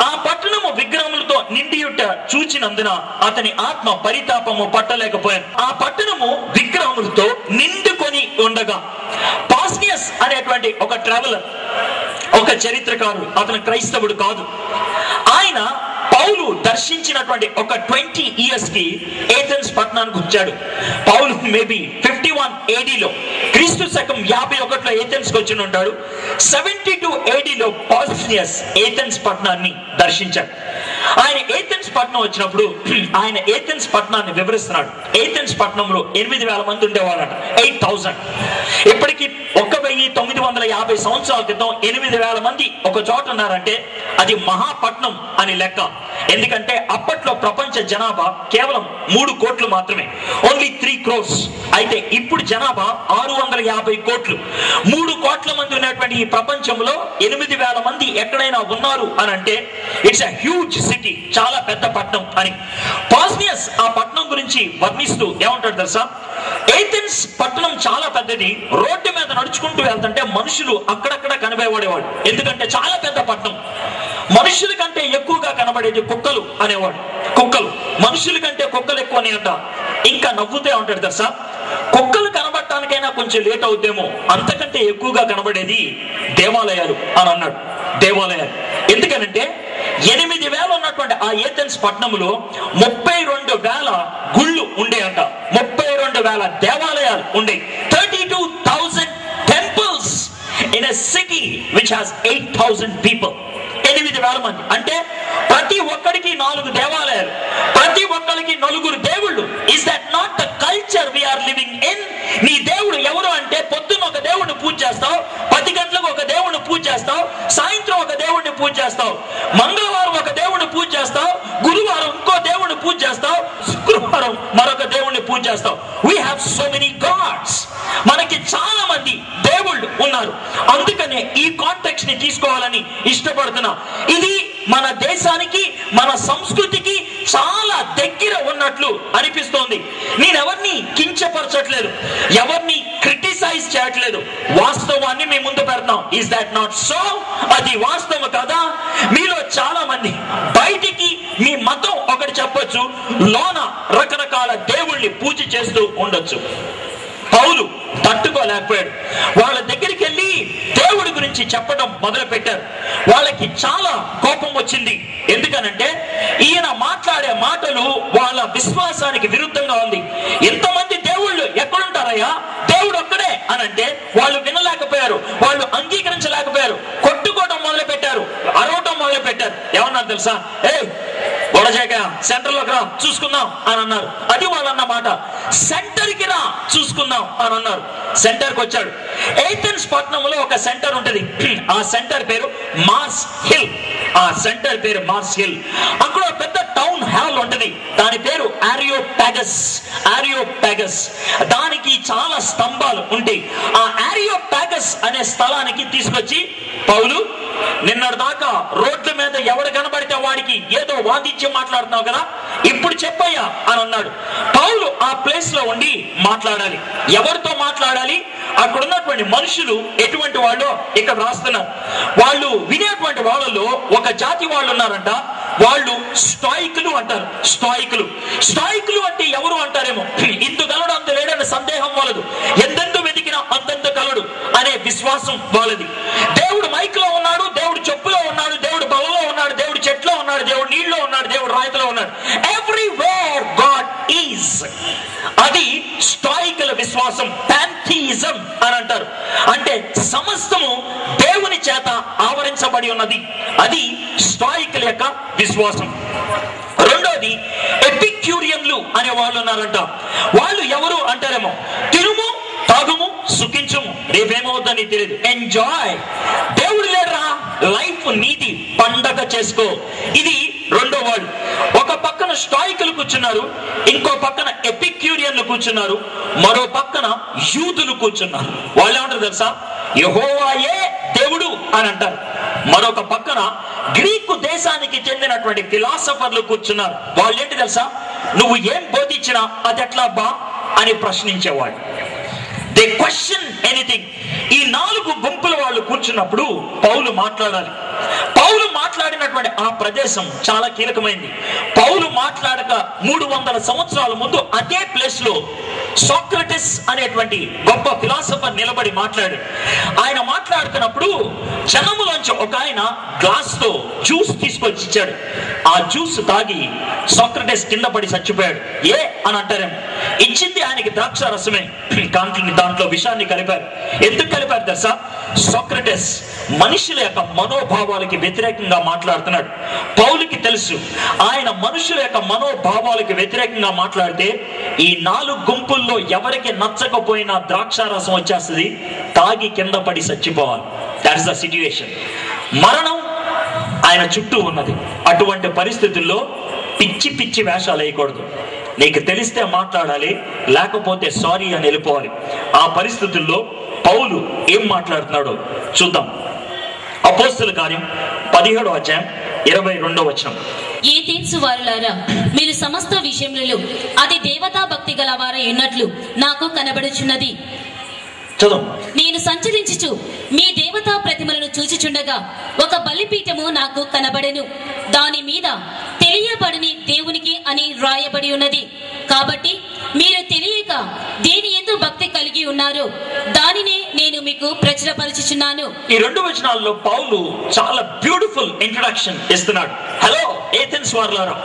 ఆ పట్టణము విగ్రహములతో నిండియుట చూచినందున అతని ఆత్మ పరితాపము పట్టలేకపోయాను. ఆ పట్టణము విగ్రహములతో నిండుకొని ఉండగా పాస్నియస్ అనేటువంటి ఒక ట్రావెలర్, ఒక చరిత్రకారుడు, అతను క్రైస్తవుడు కాదు, ఆయన పౌలు దర్శించినటువంటి ఒక 20 years కి ఏథెన్స్ పట్టణానికి వచ్చాడు. పౌలు మేబీ 51 AD లో, క్రీస్తు శకం 51లో ఏథెన్స్ కి వచ్చి ఉంటాడు. 72 AD లో పాస్నియస్ ఏథెన్స్ పట్టణాన్ని దర్శించాడు. ఆయన ఏథెన్స్ పట్టణం వచ్చినప్పుడు ఆయన ఏథెన్స్ పట్టణాన్ని వివరిస్తున్నాడు. ఏథెన్స్ పట్టణంలో 8,000 మంది ఉండేవాళ్ళట. 8,000. ఇప్పటికి 1950 సంవత్సరాల క్రితం 8,000 మంది ఒక చోట ఉన్నారంటే అది మహాపట్నం అని లెక్క. ఎందుకంటే అప్పట్లో ప్రపంచ జనాభా కేవలం 3 కోట్లు మాత్రమే, ఓన్లీ 3 crores. అయితే ఇప్పుడు జనాభా 650 కోట్లు. 3 కోట్ల మంది ఉన్నటువంటి ఈ ప్రపంచంలో 8,000 మంది ఎక్కడైనా ఉన్నారు అని అంటే ఇట్స్ ఎ హ్యూజ్ సిటీ, చాలా పెద్ద పట్టణం అని. పాస్నియస్ ఆ పట్టణం గురించి వర్ణిస్తూ ఏమంటాడు తెలుసా? ఏథెన్స్ పట్టణం చాలా పెద్దది. రోడ్డు మీద నడుచుకుంటూ వెళ్తుంటే మనుషులు అక్కడక్కడ కనబడేవాడు. ఎందుకంటే చాలా పెద్ద పట్టణం. మనుషుల కంటే ఎక్కువగా కనబడేది కుక్కలు అనేవాడు. కుక్కలు, మనుషుల కంటే కుక్కలు ఎక్కువ అని అంట. ఇంకా నవ్వుతే ఉంటాడు తెలుసా, కుక్కలు కనబడటానికైనా కొంచెం లేట్ అవుద్దేమో, అంతకంటే ఎక్కువగా కనబడేది దేవాలయాలు అని అన్నాడు. దేవాలయాలు ఎందుకనంటే 8,000 ఉన్నటువంటి ఆ ఏథెన్స్ పట్టణంలో 32,000 గుళ్ళు ఉండేయంట. 32,000 దేవాలయాలు ఉండే. 32,000 temples in a city which has 8,000 people. 8,000 మంది అంటే ప్రతి ఒక్కడికి 4 దేవాలయాలు, ప్రతి ఒక్కరికి 4 దేవుళ్ళు. Is that not the culture we are living in? నీ దేవుడు ఎవరు అంటే పొద్దున్న ఒక దేవుడిని పూజ చేస్తావు, 10 గంటలకు ఒక దేవుడిని పూజ చేస్తావు, సాయంత్రం ఒక దేవుడిని పూజ చేస్తావు, మంగళవారం ఒక దేవుడిని పూజ చేస్తావు, గురువారం ఇంకో దేవుడిని పూజ చేస్తావు, శుక్రవారం మరొక దేవుడిని పూజ చేస్తావు. We have so many gods. మనకి చాలా మంది దేవుళ్ళు ఉన్నారు. అందుకనే ఈ కాంటెక్స్ట్ ని తీసుకోవాలని ఇష్టపడుతున్నా. ఇది మన దేశానికి, మన సంస్కృతికి చాలా దగ్గర ఉన్నట్లు అనిపిస్తోంది. నేనెవరిని కించపరచట్లేదు, ఎవరిని క్రిటిసైజ్ చేయట్లేదు, వాస్తవాన్ని మీ ముందు పెడతాం. Is that not so? అది వాస్తవం కదా? మీలో చాలా మంది బయటికి మీ మతం ఒకటి చెప్పొచ్చు, లోన రకరకాల దేవుళ్ళని పూజ చేస్తూ ఉండొచ్చు. పౌలు తట్టుకోలేకపోయాడు. వాళ్ళ దగ్గరికి వెళ్ళి దేవుడి గురించి చెప్పడం మొదలు పెట్టారు. వాళ్ళకి చాలా కోపం వచ్చింది. ఎందుకనంటే ఈయన మాట్లాడే మాటలు వాళ్ళ విశ్వాసానికి విరుద్ధంగా ఉంది. ఎంతమంది దేవుళ్ళు ఎక్కడుంటారయ్యా, దేవుడు ఒక్కడే అని అంటే వాళ్ళు వినలేకపోయారు, వాళ్ళు అంగీకరించలేకపోయారు. కొట్టుకోవడం మొదలు పెట్టారు, అరవటం మొదలు పెట్టారు. ఏమన్నారు తెలుసా? గొడవచేక సెంటర్లోకి రా చూసుకుందాం అని అన్నారు. అది వాళ్ళు అన్న మాట. సెంటర్కి రా చూసుకుందాం అని అన్నారు. సెంటర్కి వచ్చాడు. ఏథెన్స్ పట్టణంలో ఒక సెంటర్ ఉంటుంది. ఆ సెంటర్ పేరు మార్స్ హిల్. ఆ సెంటర్ పేరు మార్స్ హిల్. అక్కడ పెద్ద టౌన్ హాల్ ఉంటుంది. దాని దాని పేరు ఆరియోపాగస్. దానికి చాలా స్తంభాలు ఉంటాయి. ఆ ఆరియోపాగస్ అనే స్థలానికి తీసుకొచ్చి పౌలు, నిన్నటి దాకా రోడ్ల మీద ఎవడు కనబడితే వాడికి ఏదో వాదించి మాట్లాడుతున్నావు కదా, ఇప్పుడు చెప్పయ్యా అని అన్నాడు. పౌలు ఆ ప్లేస్ లో ఉండి మాట్లాడాలి. ఎవరితో మాట్లాడాలి? అక్కడ ఉన్నటువంటి మనుషులు ఎటువంటి వాళ్ళు ఇక్కడ రాస్తున్నారు. వాళ్ళు వినేటువంటి వాళ్ళలో ఒక జాతి వాళ్ళు ఉన్నారంట. వాళ్ళు స్టాయికులు అంటారు. స్టాయికులు అంటే ఎవరు అంటారేమో, ఇందు కలడు అంత లేడని సందేహం వాళ్ళదు, ఎంతెంత వెతికినా అంతంత కలడు అనే విశ్వాసం వాళ్ళది. దేవుడు మైక్ లో ఉన్నాడు, దేవుడు చెప్పులో ఉన్నాడు, దేవుడు బలలో ఉన్నాడు, దేవుడు చెట్లో ఉన్నాడు, దేవుడు నీళ్ళలో ఉన్నాడు, దేవుడు రాయితలో ఉన్నాడు. Everywhere God is. అది స్టాయికుల విశ్వాసం. పాంథియిజం అని అంటారు. అంటే సమస్తము దేవుని చేత ఆవరించబడి ఉన్నది. అది స్టాయికుల యొక్క విశ్వాసం. రెండోది ఎపిక్యూరియన్లు అనే వాళ్ళు ఉన్నారంట. వాళ్ళు ఎవరు అంటారేమో, తిరుము, తాగుము, సుఖించుము, రేపేమవుతుందని తెలియదు, ఎంజాయ్. దేవుడు లేరా, లైఫ్ నీది, పండగ చేసుకో. ఇది రెండో వాళ్ళు. ఒక పక్కన స్టాయికులు కూర్చున్నారు, ఇంకో పక్కన ఎపిక్యూరియన్లు కూర్చున్నారు, మరో పక్కన యూదులు కూర్చున్నారు. వాళ్ళు ఏమంటారు తెలుసా? యెహోవాయే దేవుడు అని అంటారు. మరొక పక్కన గ్రీకు దేశానికి చెందినటువంటి ఫిలాసఫర్లు కూర్చున్నారు. వాళ్ళు ఏంటి తెలుసా? నువ్వు ఏం బోధించినా అది ఎట్లా బా అని ప్రశ్నించేవాళ్ళు. They question anything. ఈ 4 గుంపుల వాళ్ళు కూర్చున్నప్పుడు పౌలు మాట్లాడాలి. పౌలు మాట్లాడినటువంటి ఆ ప్రదేశం చాలా కీలకమైంది. పౌలు మాట్లాడక 300 సంవత్సరాల ముందు అదే ప్లేస్ లో సోక్రటిస్ అనేటువంటి గొప్ప ఫిలాసఫర్ నిలబడి మాట్లాడాడు. ఆయన మాట్లాడుతున్నప్పుడు జనములోంచి ఒక ఆయన గ్లాస్ తో జ్యూస్ తీసుకొచ్చి ఇచ్చాడు. ఆ జ్యూస్ తాగి సోక్రటిస్ కింద పడి చచ్చిపోయాడు. ఏ అని అంటారేమో, ఇచ్చింది ఆయనకి ద్రాక్ష రసమే, దాంట్లో విషాన్ని కలిపారు. ఎందుకు కలిపారు తెలుసా? సోక్రటిస్ మనుషుల యొక్క మనోభావాలకి వ్యతిరేకంగా మాట్లాడుతున్నాడు. పౌలుకి తెలుసు, ఆయన మనుషుల యొక్క మనోభావాలకి వ్యతిరేకంగా మాట్లాడితే ఈ 4 గుంపుల్లో ఎవరికి నచ్చకపోయినా ద్రాక్షారసం వచ్చేస్తుంది, తాగి కింద పడి చచ్చిపోవాలి. That is the situation. మరణం ఆయన చుట్టూ ఉన్నది. అటువంటి పరిస్థితుల్లో పిచ్చి పిచ్చి వేషాలు వేయకూడదు. నీకు తెలిస్తే మాట్లాడాలి, లేకపోతే సారీ అని వెళ్ళిపోవాలి. ఆ పరిస్థితుల్లో పౌలు ఏం మాట్లాడుతున్నాడో చూద్దాం. అపోస్తలుల కార్యం 17వ అధ్యాయం 22వ వచనం. ఏథెన్సు వారులారా, మీరు సమస్త విషయములలో అది దేవతా భక్తి గలవారై ఉన్నట్లు నాకు కనబడుచున్నది. నేను సంచరించుచు మీ దేవతా ప్రతిమలను చూచుచుండగా ఒక బలిపీఠము నాకు కనబడెను. దాని మీద తెలియబడని దేవునికి అని రాయబడి ఉన్నది. కాబట్టి మీరు తెలియక దేని యందు భక్తి కలిగి ఉన్నారో దానినే నేను మీకు ప్రచురపరచుచున్నాను. ఈ 2 వచనాల్లో పౌలు చాలా బ్యూటిఫుల్ ఇంట్రడక్షన్ ఇస్తున్నాడు. హలో ఏథెన్స్ వారులారా,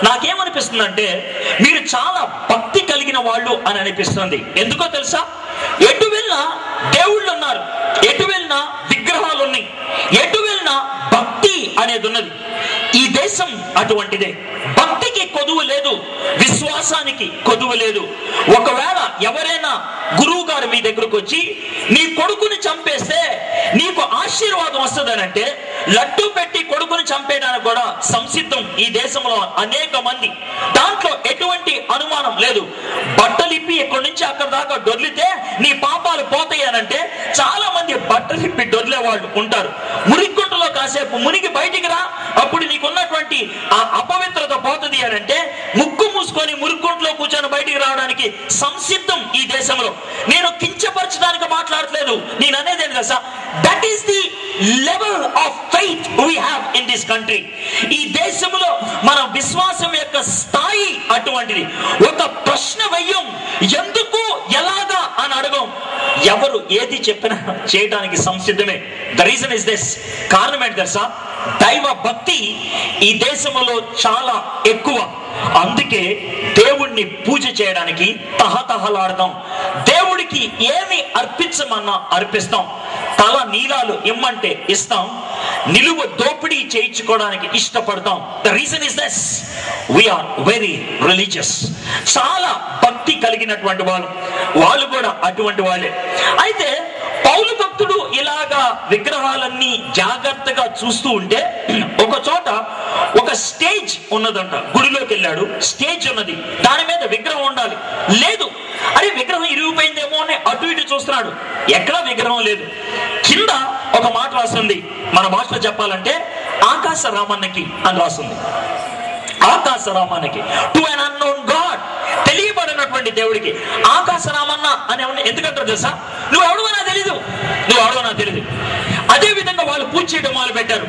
నాకేమనిపిస్తుందంటే మీరు చాలా భక్తి కలిగిన వాళ్ళు అని అనిపిస్తుంది. ఎందుకో తెలుసా? ఎటు వెళ్ళినా దేవుళ్ళు ఉన్నారు, ఎటు వెళ్ళినా విగ్రహాలు ఉన్నాయి, ఎటు వెళ్ళినా భక్తి అనేది ఉన్నది. ఈ దేశం అటువంటిదే. భక్తికి కొదువు లేదు, విశ్వాసానికి కొదువు లేదు. ఒకవేళ ఎవరైనా గురువు గారు మీ దగ్గరకు వచ్చి నీ కొడుకుని చంపేస్తే నీకు ఆశీర్వాదం వస్తుందనంటే లడ్డు పెట్టి కొడుకుని చంపేయడానికి కూడా సంసిద్ధం ఈ దేశంలో అనేక మంది. దాంట్లో ఎటువంటి అనుమానం లేదు. బట్టలిప్పి ఇక్కడి నుంచి అక్కడ దాకా దొర్లితే నీ పాపాలు పోతాయి అనంటే చాలా మంది బట్టలిప్పి దొర్లే వాళ్ళు ఉంటారు. మురిగుంటలో కాసేపు మునిగి బయటికి రా, అప్పుడు నీకున్నటువంటి ఆ అపవిత్రత పోతుంది అనంటే ముక్కు మూసుకొని మురిగుంటలో కూర్చొని బయటికి రావడానికి సంసిద్ధం ఈ దేశంలో. నేను కించపరచడానికి మాట్లాడలేదు, నేను అనేది ఏంటి తెలుసా? That is the level of faith we have in this country. ఈ దేశంలో మన విశ్వాసం యొక్క స్థాయి అటువంటిది. ఒక ప్రశ్న వెయ్యం, ఎందుకు ఎలాగా అని అడగం. ఎవరు ఏది చెప్పినా చేయడానికి సంసిద్ధమే. The reason is this. కారణం ఏంటి తెలుసా? దైవ భక్తి ఈ దేశంలో చాలా ఎక్కువ. అందుకే దేవుణ్ణి పూజ చేయడానికి తహతహలాడతాం. దేవుడికి ఏమి అర్పించమన్నా అర్పిస్తాం. తల నీలాలు ఇమ్మంటే ఇస్తాం. నిలువ దోపిడీ చేయించుకోవడానికి ఇష్టపడతాం. The reason is this, we are very religious. చాలా భక్తి కలిగినటువంటి వాళ్ళు కూడా అటువంటి వాళ్ళే. అయితే పౌలు పౌలు భక్తుడు ఇలాగా విగ్రహాలన్నీ జాగ్రత్తగా చూస్తూ ఉంటే ఒక చోట ఒక స్టేజ్ ఉన్నదంట. గుడిలోకి వెళ్ళాడు, స్టేజ్ ఉన్నది, దాని మీద విగ్రహం ఉండాలి. లేదు, అరే విగ్రహం ఇరిగిపోయిందేమో అని అటు ఇటు చూస్తున్నాడు, ఎక్కడా విగ్రహం లేదు. కింద ఒక మాట రాస్తుంది, మన భాషలో చెప్పాలంటే ఆకాశ రామన్నకి అని రాస్తుంది. ఆకాశ రామానికి, టు అన్ అన్నోన్ గాడ్, తెలియబడినటువంటి దేవుడికి ఆకాశ రామన్న అని ఎందుకంటారు తెలుసా? నువ్వు ఎవడో నాకు తెలీదు, నువ్వు ఎవడో నాకు తెలీదు. అదే విధంగా వాళ్ళు పూజ చేయడం మొదలు పెట్టారు.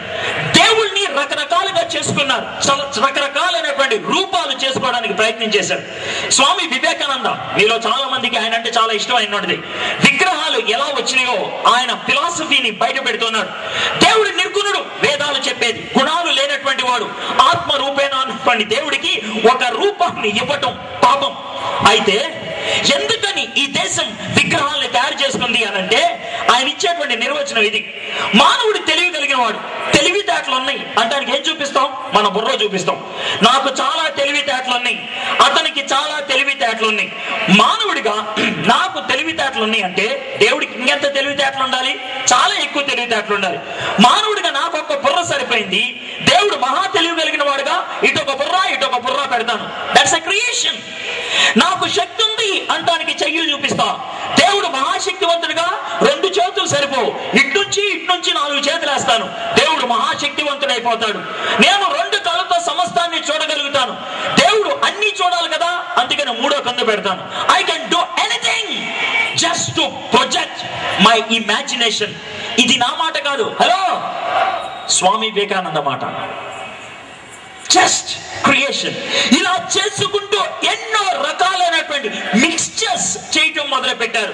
దేవుళ్ళని రకరకాలుగా చేసుకున్నారు, రకరకాలైనటువంటి రూపాలు చేసుకోవడానికి ప్రయత్నం చేశారు. స్వామి వివేకానంద, మీలో చాలా మందికి ఆయన అంటే చాలా ఇష్టమైనది, విగ్రహాలు ఎలా వచ్చినాయో ఆయన ఫిలాసఫీని బయట పెడుతున్నాడు. దేవుడు నిర్గుణుడు, వేదాలు చెప్పేది, గుణాలు లేనటువంటి వాడు, ఆత్మ రూపేణ అన్నటువంటి దేవుడికి ఒక రూపాన్ని ఇవ్వటం పాపం. అయితే ఎందుకని ఈ దేశం విగ్రహాలను తయారు చేసుకుంది అనంటే ఆయన ఇచ్చేటువంటి నిర్వచనం ఇది. మానవుడు తెలివి కలిగిన వాడు, తెలివితేటలు ఉన్నాయి అంటానికి ఏం చూపిస్తాం? మన బుర్ర చూపిస్తాం. నాకు చాలా తెలివితేటలు ఉన్నాయి, అతనికి చాలా తెలివితేటలు ఉన్నాయి. మానవుడిగా నాకు తెలివితేటలు ఉన్నాయి అంటే దేవుడికి ఇంకెంత తెలివితేటలు ఉండాలి? చాలా ఎక్కువ తెలివితేటలు ఉండాలి. మానవుడిగా నాకు ఒక బుర్ర సరిపోయింది, దేవుడు మహా తెలివి కలిగిన వాడుగా ఇటొక బుర్ర పెడతాను. That's a creation. నాకు శక్తి ఉంది అంటానికి చెయ్యి చూపిస్తా. దేవుడు మహాశక్తివంతుడిగా 2 చేతులు సరిపోవు, ఇట్నుంచి 4 చేతులు వేస్తాను, దేవుడు మహాశక్తివంతుడైపోతాడు. నేను 2 కళ్ళతో సమస్తాన్ని చూడగలుగుతాను, దేవుడు అన్ని చూడాలి కదా, అందుకని 3వ కన్ను పెడతాను. I can do anything just to project my imagination. ఇది నా మాట కాదు, హలో, స్వామి వివేకానంద మాట. Just creation. ఇలా చేసుకుంటూ ఎన్నో రకాలైనటువంటి మిక్స్చర్స్ చేయటం మొదలు పెట్టారు.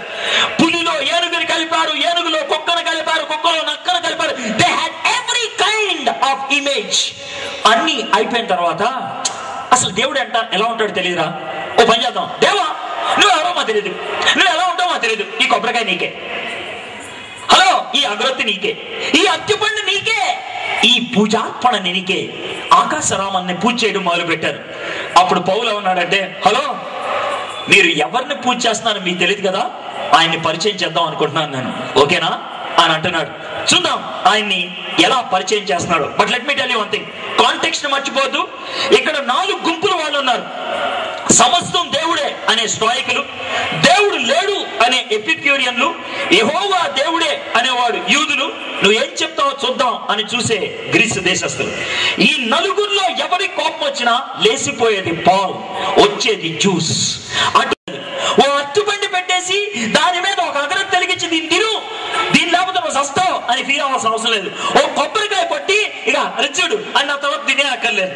పులిలో ఏనుగుని కలిపారు, ఏనుగులో కుక్కను కలిపారు, కుక్కలో నక్కను కలిపారు. They had every kind of image. అన్ని అయిపోయిన తర్వాత అసలు దేవుడు అంట ఎలా ఉంటాడు తెలియదురా? ఓ పని చేద్దాం, దేవా నువ్వు ఎవరో మా తెలియదు, నువ్వు ఎలా ఉంటావో మా తెలియదు, ఈ కొబ్బరికాయ నీకే, హలో ఈ అగరొత్తి నీకే, ఈ అత్తిపండు నీకే, ఈ పూజార్పణ నీకే. ఆకాశరామాన్ని పూజ చేయడం మొదలు పెట్టారు. అప్పుడు పౌలు ఉన్నాడంటే, హలో మీరు ఎవరిని పూజ చేస్తున్నారో మీకు తెలియదు కదా, ఆయన్ని పరిచయం చేద్దాం అనుకుంటున్నాను నేను, ఓకేనా అని అంటున్నాడు. చూద్దాం ఆయన్ని ఎలా పరిచయం చేస్తున్నాడు. But let me tell you one thing, context మర్చిపోద్దు. ఇక్కడ 4 గుంపులు వాళ్ళు ఉన్నారు. సమస్తం దేవుడే అనే స్టోయికులు, దేవుడు లేడు అనే ఎపిక్యూరియన్లు, యెహోవా దేవుడే అనేవాడు యూదులు, నువ్వు ఏం చెప్తావో చూద్దాం అని చూసే గ్రీసు దేశస్తులు. ఈ 4గురిలో ఎవరి కోపం వచ్చినా లేసిపోయేది పాల్, వచ్చేది జ్యూస్. అటు ఓ అత్తుబండి పెట్టేసి దాని మీద ఒక అగరత్తి వెలిగించి దీన్ని తిను, దీని లేకపోతే నువ్వు సస్తావు అని ఫీల్ అవ్వాల్సిన అవసరం లేదు. ఓ కొబ్బరికాయ పట్టి ఇక రిచుడు అన్న తర్వాత తినే అక్కర్లేదు.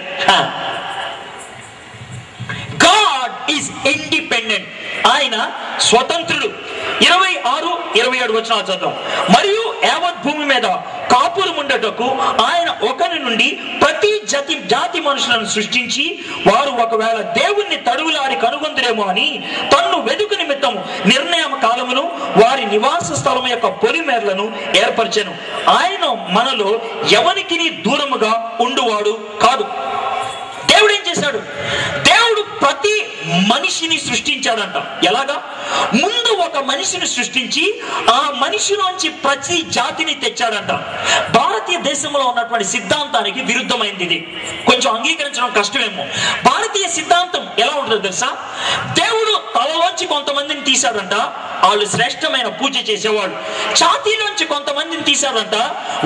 God is independent. ఆయన స్వతంత్రుడు. 26, 27 వచనాలు చదువుతాం. మరియు యావత్ భూమి మీద కాపురం ఉండటకు ఆయన ఒకరి నుండి ప్రతి జాతి మనుషులను సృష్టించి వారు ఒకవేళ దేవుణ్ణి తడువులాడి కనుగొందురేమో అని తన్ను వెదుకు నిమిత్తము నిర్ణయం కాలమును వారి నివాస స్థలం యొక్క పొలిమేర్లను ఏర్పరిచెను. ఆయన మనలో ఎవరికి దూరముగా ఉండువాడు కాదు. దేవుడు ఏం చేశాడు? దేవుడు ప్రతి మనిషిని సృష్టించాడంట. ఎలాగా? ముందు ఒక మనిషిని సృష్టించి ఆ మనిషిలోంచి ప్రతి జాతిని తెచ్చాడంట. భారతీయ దేశంలో ఉన్నటువంటి సిద్ధాంతానికి విరుద్ధమైంది ఇది. కొంచెం అంగీకరించడం కష్టమేమో. భారతీయ సిద్ధాంతం ఎలా ఉంటుందో తెలుసా? దేవుడు తలలోంచి కొంతమందిని తీశాడంట, వాళ్ళు శ్రేష్టమైన పూజ చేసేవాళ్ళు. ఛాతీలోంచి కొంతమందిని తీశారంట,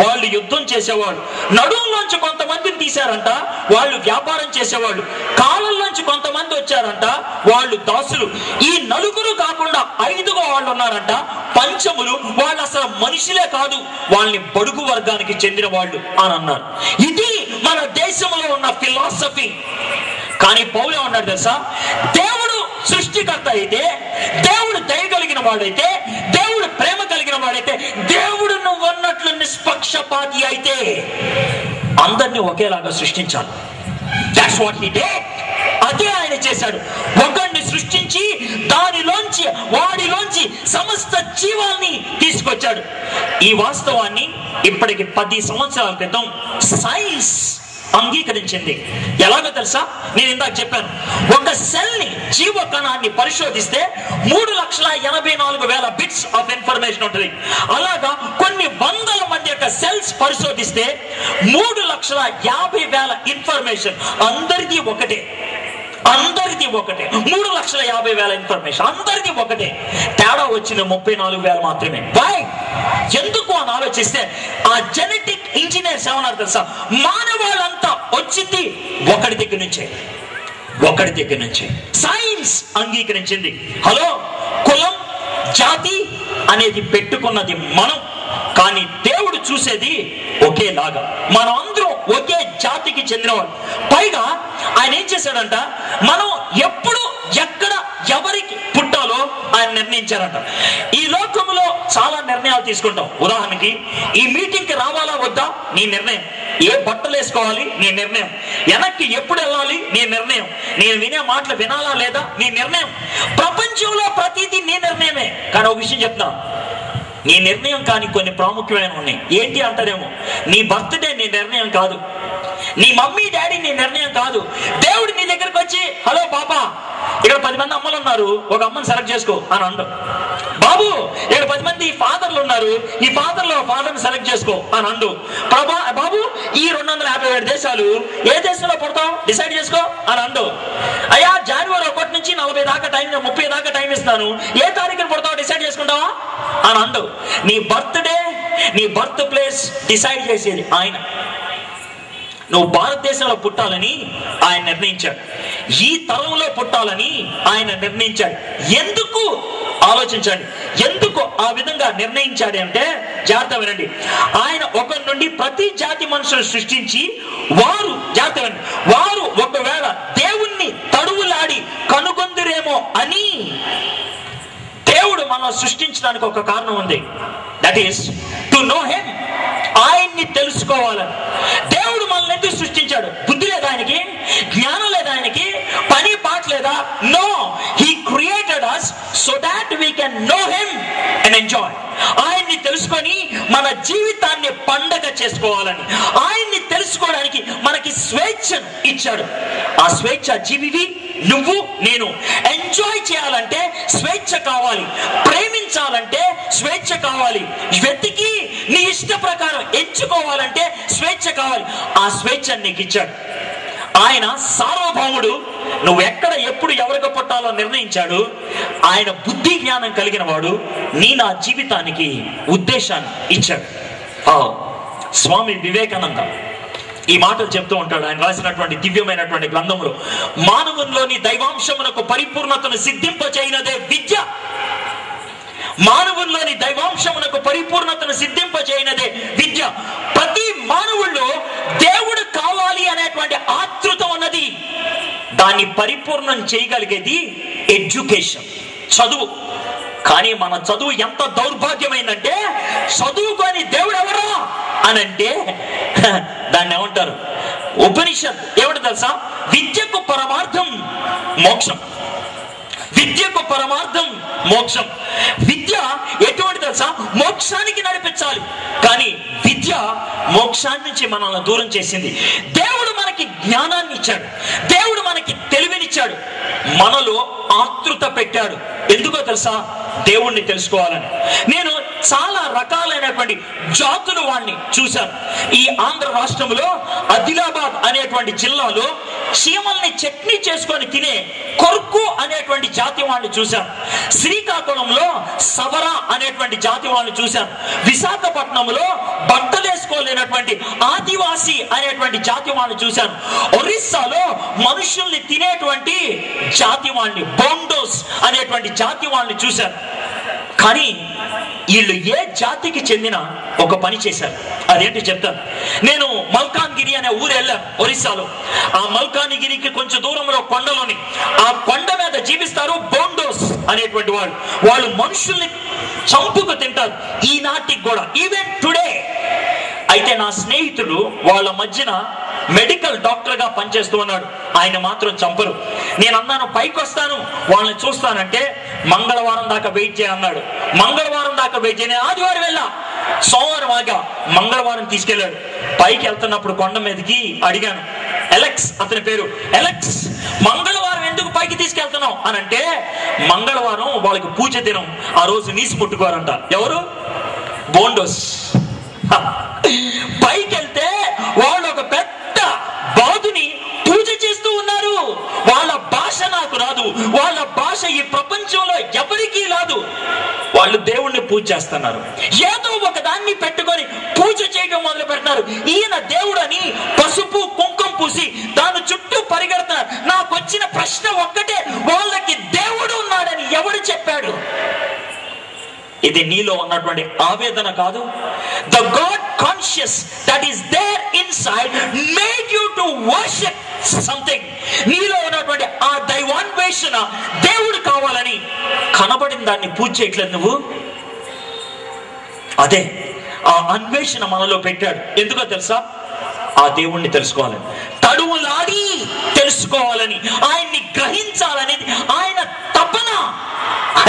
వాళ్ళు యుద్ధం చేసేవాళ్ళు. నడుములోంచి కొంతమందిని తీశారంట, వాళ్ళు వ్యాపారం చేసేవాళ్ళు. కాళ్ళల్లోంచి కొంతమంది వచ్చారంట, వాళ్ళు దాసులు. ఈ 4 కాకుండా 5 వాళ్ళు ఉన్నారంట, పంచములు. వాళ్ళు అసలు మనుషులే కాదు, వాళ్ళని బడుగు వర్గానికి చెందిన వాళ్ళు అని అన్నారు. ఇది మన దేశంలో ఉన్న ఫిలాసఫీ. కానీ పౌలు అన్నాడు తెలుసా? దేవుడు సృష్టికర్త అయితే, దేవుడు దయ కలిగిన వాడైతే, దేవుడు ప్రేమ కలిగిన వాడైతే, దేవుడు నువ్వు అన్నట్లు నిష్పక్షపాతి అయితే అందరినీ ఒకేలాగా సృష్టించాలి. That's what he did. అదే ఆయన చేశాడు. ఒకరిని సృష్టించి వాడిలోంచి సమస్త జీవాన్ని తీసుకొచ్చాడు. ఈ వాస్తవాన్ని ఇప్పటికి 10 సంవత్సరాల క్రితం సైన్స్ అంగీకరించింది. ఎలాగో తెలుసా, నేను ఇందాక చెప్పాను, ఒక సెల్ ని, జీవ కణాన్ని పరిశోధిస్తే 3,84,000 బిట్స్ ఆఫ్ ఇన్ఫర్మేషన్ ఉంటుంది. అలాగా కొన్ని వందల మంది యొక్క సెల్స్ పరిశోధిస్తే 3,50,000 ఇన్ఫర్మేషన్. అందరిది ఒకటే, అందరిది ఒకటే. 3,50,000 ఇన్ఫర్మేషన్, అందరిది ఒకటే. తేడా వచ్చిన 34,000 మాత్రమే. వై? ఎందుకు అని ఆలోచిస్తే ఆ జెనెటిక్ ఇంజనీర్స్ ఏమన్నారు తెలుసా, మానవాళ్ళంతా వచ్చింది ఒకటి దగ్గర నుంచే. సైన్స్ అంగీకరించింది. హలో, కులం జాతి అనేది పెట్టుకున్నది మనం, కానీ దేవుడు చూసేది ఒకేలాగా. మనం అందరం ఒకే జాతికి చెందినవాడు. పైగా ఆయన ఏం చేశాడంట, మనం ఎప్పుడు ఎక్కడ ఎవరికి పుట్టాలో ఆయన నిర్ణయించారంట. ఈ లోకంలో చాలా నిర్ణయాలు తీసుకుంటాం. ఉదాహరణకి, ఈ మీటింగ్ కి రావాలా వద్దా నీ నిర్ణయం, ఏ బట్టలు వేసుకోవాలి నీ నిర్ణయం, వెనక్కి ఎప్పుడు వెళ్ళాలి నీ నిర్ణయం, నేను వినే మాటలు వినాలా లేదా నీ నిర్ణయం. ప్రపంచంలో ప్రతిదీ నీ నిర్ణయమే. కానీ ఒక విషయం చెప్తా, నీ నిర్ణయం కానీ కొన్ని ప్రాముఖ్యమైన ఉన్నాయి. ఏంటి అంటారేమో, నీ బర్త్డే నీ నిర్ణయం కాదు, నీ మమ్మీ డాడీ నీ నిర్ణయం కాదు. దేవుడు నీ దగ్గరకు వచ్చి, హలో పాపా, ఇక్కడ 10 మంది అమ్మలు ఉన్నారు, ఒక అమ్మని సెలెక్ట్ చేసుకో అని అంటాం. బాబు, ఇక్కడ 10 మంది ఫాదర్లు ఉన్నారు, ఈ ఫాదర్లో ఫాదర్ని సెలెక్ట్ చేసుకో అని అండు. బాబు, ఈ 257 దేశాలు, ఏ దేశంలో పుడతావు డిసైడ్ చేసుకో అని అండు. అయ్యా, జనవరి 1 నుంచి 40 దాకా టైం, 30 దాకా టైం ఇస్తాను, ఏ తారీఖున పుడతావు డిసైడ్ చేసుకుంటావా అని అండు. నీ బర్త్డే, నీ బర్త్ ప్లేస్ డిసైడ్ చేసేది ఆయన. నువ్వు భారతదేశంలో పుట్టాలని ఆయన నిర్ణయించాడు, ఈ తరంలో పుట్టాలని ఆయన నిర్ణయించాడు. ఎందుకు ఆలోచించండి, ఎందుకు ఆ విధంగా నిర్ణయించాడు అంటే, జాగ్రత్త వినండి. ఆయన ఒకరి నుండి ప్రతి జాతి మనుషులు సృష్టించి వారు ఒకవేళ దేవుణ్ణి తడువులాడి కనుగొందురేమో అని దేవుడు మనం సృష్టించడానికి ఒక కారణం ఉంది. That is to know him, ఆయన్ని తెలుసుకోవాలని. దేవుడు మనల్ని ఎందుకు సృష్టించాడు? బుద్ధి లేదా ఆయనకి? జ్ఞానం లేదా ఆయనకి? పని పాట లేదా? No, he created us so that we can know him and enjoy. ఆయన్ని తెలుసుకొని మన జీవితాన్ని పండగ చేసుకోవాలని, ఆయన్ని తెలుసుకోవడానికి మనకి స్వేచ్ఛను ఇచ్చాడు. ఆ స్వేచ్ఛ జీవివి నువ్వు నేను. ఎంజాయ్ చేయాలంటే స్వేచ్ఛ కావాలి, ప్రేమించాలంటే స్వేచ్ఛ కావాలి, వెతికి నీ ఇష్ట ప్రకారం ఎంచుకోవాలంటే స్వేచ్ఛ కావాలి. ఆ స్వేచ్ఛ నీకు ఇచ్చాడు ఆయన. సార్వభౌముడు. నువ్వు ఎక్కడ ఎప్పుడు ఎవరికి పుట్టాలో నిర్ణయించాడు ఆయన. బుద్ధి జ్ఞానం కలిగిన వాడు. నా జీవితానికి ఉద్దేశాన్ని ఇచ్చాడు. స్వామి వివేకానంద ఈ మాటలు చెప్తూ ఉంటాడు. ఆయన రాసినటువంటి దివ్యమైనటువంటి గ్రంథంలో, మానవుల్లోని దైవాంశమునకు పరిపూర్ణతను సిద్ధింపచేయనదే విద్య. మానవుల్లోని దైవాంశమునకు పరిపూర్ణతను సిద్ధింపచేయనదే విద్య. ప్రతి మానవుల్లో దేవుడు కావాలి అనేటువంటి ఆతృత ఉన్నది. దాన్ని పరిపూర్ణం చేయగలిగేది ఎడ్యుకేషన్, చదువు. కానీ మన చదువు ఎంత దౌర్భాగ్యమైందంటే, చదువుకొని దేవుడు ఎవరా అని అంటే దాన్ని ఏమంటారు? ఉపనిషత్ ఏమిటి తెలుసా? విద్యకు పరమార్థం మోక్షం. విద్యకు పరమార్థం మోక్షం. విద్య ఎటువంటి తెలుసా? మోక్షానికి నడిపించాలి. కానీ విద్య మోక్షాన్ని నుంచి మనల్ని దూరం చేసింది. దేవుడు మనకి జ్ఞానాన్ని ఇచ్చాడు, దేవుడు మనకి తెలివినిచ్చాడు, మనలో ఆతృత పెట్టాడు. ఎందుకో తెలుసా? దేవుణ్ణి తెలుసుకోవాలని. నేను చాలా రకాలైనటువంటి జాతుల వాడిని చూశాను. ఈ ఆంధ్ర రాష్ట్రంలో ఆదిలాబాద్ అనేటువంటి జిల్లాలో చీమల్ని చట్నీ చేసుకొని తినే కొర్కు అనేటువంటి జాతి వాడిని చూశాను. శ్రీకాకుళంలో సవర అనేటువంటి జాతి వాడిని చూశాను. విశాఖపట్నంలో బట్టలేసుకోలేనటువంటి ఆదివాసి అనేటువంటి జాతి వాడిని చూశాను. ఒరిస్సాలో మనుషుల్ని తినేటువంటి జాతి వాడిని, బోండోస్ అనేటువంటి జాతి వాడిని చూశాను. కానీ వీళ్ళు ఏ జాతికి చెందిన ఒక పని చేశారు. అదేంటి చెప్తాను. నేను మల్కాన్గిరి అనే ఊరు వెళ్ళాను ఒరిస్సాలో. ఆ మల్కాన్గిరికి కొంచెం దూరంలో కొండలోని ఆ కొండ మీద జీవిస్తారు బోండోస్ అనేటువంటి వాళ్ళు మనుషుల్ని చంపుకు తింటారు ఈనాటికి కూడా, ఈవెన్ టుడే. అయితే నా స్నేహితుడు వాళ్ళ మధ్యన మెడికల్ డాక్టర్ గా పనిచేస్తూ ఉన్నాడు. ఆయన మాత్రం చంపరు. నేను అన్నాను పైకి వస్తాను వాళ్ళని చూస్తానంటే మంగళవారం దాకా వెయిట్ చేయన్నాడు. మంగళవారం దాకా వెయిట్ చేయ, ఆదివారం వెళ్ళా సోమవారం ఆగా మంగళవారం తీసుకెళ్ళాడు. పైకి వెళ్తున్నప్పుడు కొండ మీదకి అడిగాను, ఎలెక్స్ అతని పేరు, ఎలెక్స్ మంగళవారం ఎందుకు పైకి తీసుకెళ్తున్నావు అని అంటే, మంగళవారం వాళ్ళకి పూజ దినం, ఆ రోజు నీసి పుట్టుకోరంట. ఎవరు? బోండోస్. పైకి వెళ్తే వాళ్ళు ఒక పెద్ద బాధుని పూజ చేస్తూ ఉన్నారు. వాళ్ళ భాష నాకు రాదు, వాళ్ళ భాష ఈ ప్రపంచంలో ఎవరికీ రాదు. వాళ్ళు దేవుణ్ణి పూజ చేస్తున్నారు, ఏదో ఒక దాన్ని పెట్టుకొని పూజ చేయడం మొదలు పెడతారు. ఈయన దేవుడని పసుపు కుంకుమ పూసి దాని చుట్టూ పరిగెడతారు. నాకు వచ్చిన ప్రశ్న ఒక్కటే, వాళ్ళకి దేవుడు ఉన్నాడని ఎవడు చెప్పాడు? ఇది నీలో ఉన్నటువంటి ఆవేదన కాదు? The God conscious that is there inside made you to worship something. నీలో ఉన్నటువంటి ఆ దైవాన్వేషణ, దేవుడు కావాలని కనబడిన దాన్ని పూజ చేయట్లేదు నువ్వు. అదే ఆ అన్వేషణ మనలో పెట్టాడు. ఎందుకో తెలుసా? ఆ దేవుణ్ణి తెలుసుకోవాలని, తడువులాడి తెలుసుకోవాలని, ఆయన్ని గ్రహించాలనేది ఆయన తపన.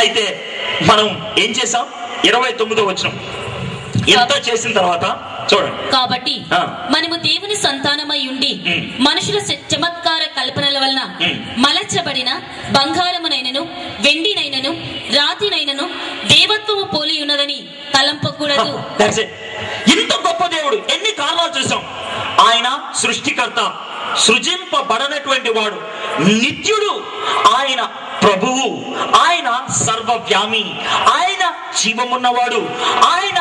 అయితే మనం ఏం చేసాం? 29వ వచనం. ఎంత చేసిన తర్వాత చూడండి. కాబట్టి మనము దేవుని సంతానమై ఉండి మనుషుల చమత్కార కల్పనల వలన మలచబడిన బంగారమునైనను వెండినైనను రాతినైనను దేవత్వము పోలి ఉన్నదని తలంపకూడదు. ఇంత గొప్ప దేవుడు, ఎన్ని కారణాలు చూసాం. ఆయన సృష్టికర్త, సృజింపబడనటువంటి వాడు, నిత్యుడు, ఆయన ప్రభువు, ఆయన సర్వవ్యామి, ఆయన జీవమున్నవాడు, ఆయన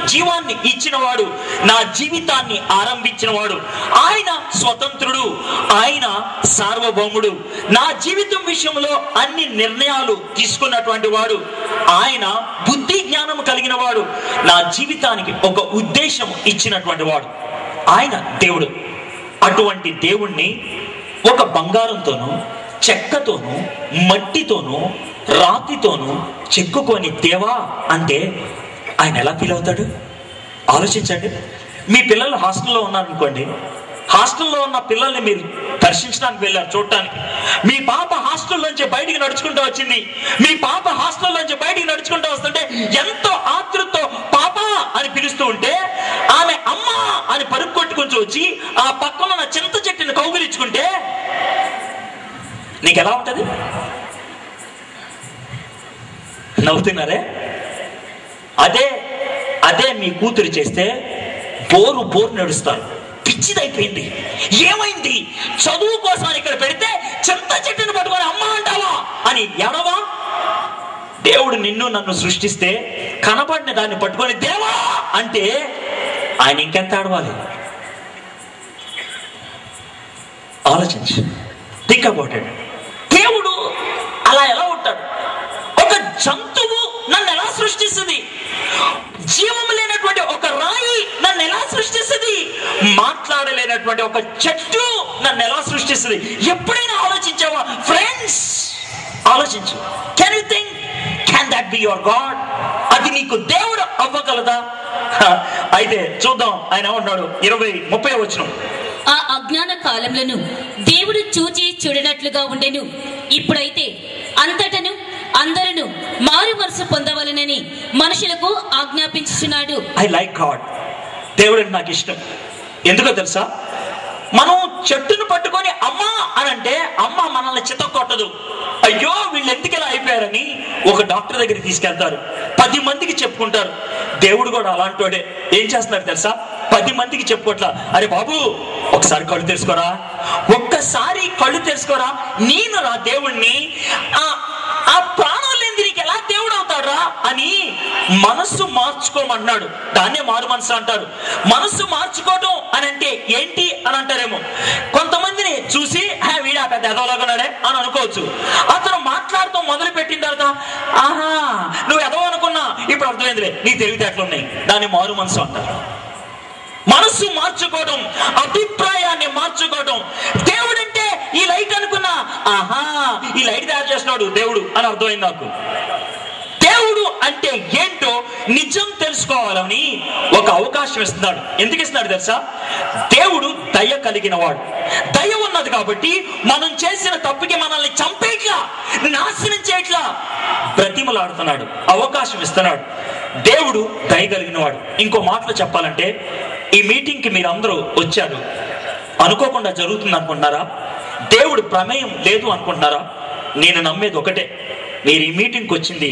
జీవాన్ని ఇచ్చినవాడు, నా జీవితాన్ని ఆరంభించినవాడు, ఆయన స్వతంత్రుడు, ఆయన సార్వభౌముడు, నా జీవితం విషయంలో అన్ని నిర్ణయాలు తీసుకున్నటువంటి వాడు, ఆయన బుద్ధి జ్ఞానం కలిగిన వాడు, నా జీవితానికి ఒక ఉద్దేశం ఇచ్చినటువంటి వాడు, ఆయన దేవుడు. అటువంటి దేవుణ్ణి ఒక బంగారంతోనూ చెక్కతోనూ మట్టితోనూ రాతితోనూ చెక్కుకొని దేవా అంటే ఆయన ఎలా ఫీల్ అవుతాడు? ఆలోచించండి. మీ పిల్లలు హాస్టల్లో ఉన్నారనుకోండి, హాస్టల్లో ఉన్న పిల్లల్ని మీరు దర్శించడానికి వెళ్ళారు, చూడటానికి. మీ పాప హాస్టల్ నుంచి బయటికి నడుచుకుంటూ వచ్చింది. మీ పాప హాస్టల్ నుంచి బయటికి నడుచుకుంటూ వస్తుంటే ఎంతో ఆతృతతో పాపా అని పిలుస్తూ ఉంటే, ఆమె అమ్మ అని పరుగు కొట్టుకుంటూ వచ్చి ఆ పక్కన ఉన్న చింత చెట్టుని కౌగిలించుకుంటే నీకు ఎలా ఉంటది? నవ్వుతున్నారే? అదే మీ కూతురు చేస్తే బోరు నడుస్తారు. పిచ్చిదైపోయింది. ఏమైంది? చదువు కోసం ఇక్కడ పెడితే చింత చెట్టుని పట్టుకొని అమ్మ అంటావా అని ఎడవా? దేవుడు నిన్ను నన్ను సృష్టిస్తే కనబడిన దాన్ని పట్టుకొని దేవా అంటే ఆయన ఇంకెంత ఆడవాలి? ఆలోచించు. Think about it. దేవుడు అలా ఎలా ఉంటాడు? ఒక జంతువు నన్ను ఎలా సృష్టిస్తుంది? జీవం లేనటువంటి ఒక రాయి నన్ను ఎలా సృష్టిస్తుంది? మాట్లాడలేనటువంటి ఒక చెట్టు నన్ను ఎలా సృష్టిస్తుంది? ఎప్పుడైనా ఆలోచించావా ఫ్రెండ్స్? ఆలోచించు. Can you think, can that be your God? అది నీకు దేవుడు అవ్వగలదా? అయితే చూద్దాం ఆయన ఏమంటున్నాడు. 30వ వచనం. ఆ అజ్ఞాన కాలంలోను దేవుడు చూచి చూడనట్లుగా ఉండెను. ఇప్పుడైతే అంతటను అందరూ మారు మనసు పొందవలనని మనుషులకు ఆజ్ఞాపించుచున్నాడు. I like God. దేవుడు నాకు ఇష్టం. ఎందుకో తెలుసా? మనం చెట్టును పట్టుకొని అమ్మ అనంటే అమ్మ మనల్ని చితకొట్టదు. అయ్యో వీళ్ళు ఎందుకు ఇలా అయిపోయారని ఒక డాక్టర్ దగ్గరికి తీసుకెళ్తారు. 10 మందికి చెప్పుకుంటారు. దేవుడు కూడా అలాంటోడే. ఏం చేస్తున్నారు తెలుసా? 10 మందికి చెప్పుకోట్లా, అరే బాబు ఒకసారి కళ్ళు తెరుచుకోరా, ఒక్కసారి కళ్ళు తెరుచుకోరా, నేను రా దేవుణ్ణి, ఆ ప్రాణం లేని నీకు ఎలా దేవుడు అవుతాడా అని మనస్సు మార్చుకోమన్నాడు. దాన్నే మారు మనసు అంటారు. మనస్సు మార్చుకోవడం అని అంటే ఏంటి అని అంటారేమో. కొంతమందిని చూసి వీడా పెద్ద ఎదవలాగున్నాడే అని అనుకోవచ్చు. అతను మాట్లాడుతూ మొదలు పెట్టిన తర్వాత ఆహా నువ్వు ఎదవ అనుకున్నా, ఇప్పుడు అర్థమైందిలే నీ తెలివితేటలున్నాయి, దాన్ని మారు మనసు అంటారు. మనస్సు మార్చుకోవడం, అభిప్రాయాన్ని మార్చుకోవడం. దేవుడంటే ఈ లైట్ అనుకున్నా, ఆహా ఈ లైట్ తయారు చేస్తున్నాడు దేవుడు అని అర్థమైంది నాకు. దేవుడు అంటే ఏంటో నిజం తెలుసుకోవాలని ఒక అవకాశం ఇస్తున్నాడు. ఎందుకు ఇస్తున్నాడు తెలుసా? దేవుడు దయ కలిగిన వాడు. దయ ఉన్నది కాబట్టి మనం చేసిన తప్పుకి మనల్ని చంపేట్లా, నాశనం చేయట్లా, బ్రతిమలాడుతున్నాడు, అవకాశం ఇస్తున్నాడు. దేవుడు దయగలిగిన వాడు. ఇంకో మాటలో చెప్పాలంటే, ఈ మీటింగ్కి మీరు అందరూ వచ్చారు, అనుకోకుండా జరుగుతుంది అనుకుంటున్నారా? దేవుడు ప్రమేయం లేదు అనుకుంటున్నారా? నేను నమ్మేది ఒకటే, మీరు ఈ మీటింగ్కి వచ్చింది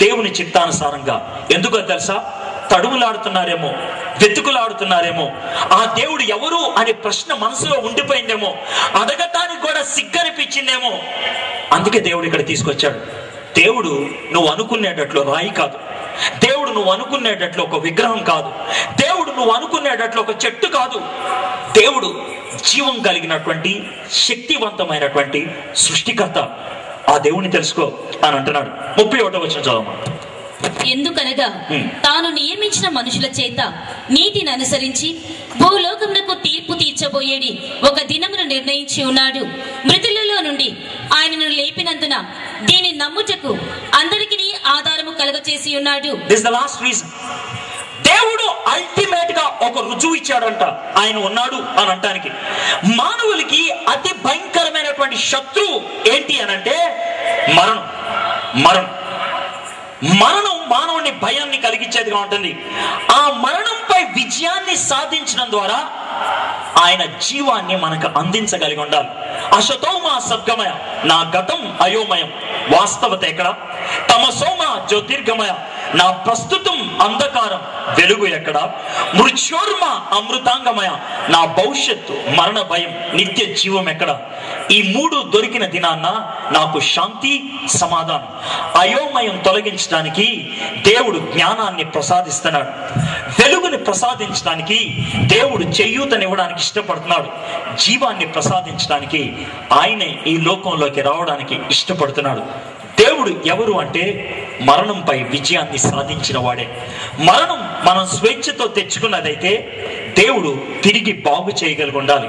దేవుని చిత్తానుసారంగా. ఎందుకో తెలుసా? తడుములాడుతున్నారేమో, వెతుకులాడుతున్నారేమో, ఆ దేవుడు ఎవరు అనే ప్రశ్న మనసులో ఉండిపోయిందేమో, అడగటానికి కూడా సిగ్గనిపించిందేమో. అందుకే దేవుడు ఇక్కడ తీసుకొచ్చాడు. దేవుడు నువ్వు అనుకునేటట్లు రాయి కాదు, దేవుడు నువ్వు అనుకునేటట్లు ఒక విగ్రహం కాదు, దేవుడు నువ్వు అనుకునేటట్లు ఒక చెట్టు కాదు. దేవుడు జీవం కలిగినటువంటి శక్తివంతమైనటువంటి సృష్టికర్త. ఆ దేవుని తెలుసుకో అని అంటున్నాడు. 31వ వచనం చదవమా. ఎందుకనగా తాను నియమించిన మనుషుల చేత నీతిని అనుసరించి భూలోకమునకు తీర్పు తీర్చబోయేది ఒక దినమును నిర్ణయించి ఉన్నాడు. మృతులలో నుండి ఆయనను లేపినందున దీని నమ్ముటకు అందరికీ ఆధారము కలగచేసి ఉన్నాడు. This is the last reason. దేవుడు అల్టిమేట్ గా ఒక రుజువు ఇచ్చాడంట ఆయన ఉన్నాడు అని అంటానికి. మానవులకి అతి భయంకరమైనటువంటి శత్రువు ఏంటి అనంటే మరణం. మరణం మరణం మానవుని భయాన్ని కలిగించేదిగా ఉంటుంది. ఆ మరణంపై విజయాన్ని సాధించడం ద్వారా ఆయన జీవాన్ని మనకు అందించగలిగి ఉండాలి. అశతోమ సద్గమయ, నా గతం అయోమయం, వాస్తవత ఎక్కడ? తమసోమ జ్యోతిర్గమయ, నా ప్రస్తుతం అంధకారం, వెలుగు ఎక్కడ? మృత్యోర్మ అమృతాంగమయ, నా భవిష్యత్తు మరణ భయం, నిత్య జీవం ఎక్కడ? ఈ మూడు దొరికిన దినాన్న నాకు శాంతి సమాధానం. అయోమయం తొలగించడానికి దేవుడు జ్ఞానాన్ని ప్రసాదిస్తున్నాడు. వెలుగుని ప్రసాదించడానికి దేవుడు చేయూతనివ్వడానికి ఇష్టపడుతున్నాడు. జీవాన్ని ప్రసాదించడానికి ఆయనే ఈ లోకంలోకి రావడానికి ఇష్టపడుతున్నాడు. దేవుడు ఎవరు అంటే మరణంపై విజయాన్ని సాధించిన వాడే. మరణం మనం స్వేచ్ఛతో తెచ్చుకున్నదైతే దేవుడు తిరిగి బాగు చేయగలిగి ఉండాలి.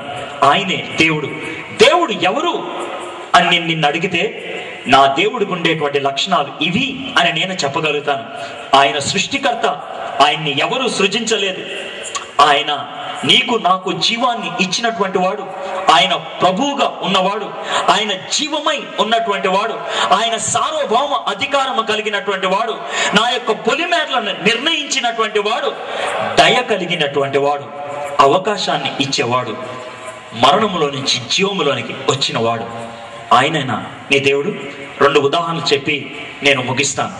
ఆయనే దేవుడు. దేవుడు ఎవరు అని నిన్ను అడిగితే నా దేవుడికి ఉండేటువంటి లక్షణాలు ఇవి అని నేను చెప్పగలుగుతాను. ఆయన సృష్టికర్త, ఆయన్ని ఎవరు సృజించలేదు. ఆయన నీకు నాకు జీవాన్ని ఇచ్చినటువంటి వాడు, ఆయన ప్రభువుగా ఉన్నవాడు, ఆయన జీవమై ఉన్నటువంటి వాడు, ఆయన సార్వభౌమ అధికారము కలిగినటువంటి వాడు, నా యొక్క పొలిమేరలను నిర్ణయించినటువంటి వాడు, దయ కలిగినటువంటి వాడు, అవకాశాన్ని ఇచ్చేవాడు, మరణములో నుంచి జీవములోనికి వచ్చిన వాడు. ఆయనైనా నీ దేవుడు. 2 ఉదాహరణలు చెప్పి నేను ముగిస్తాను.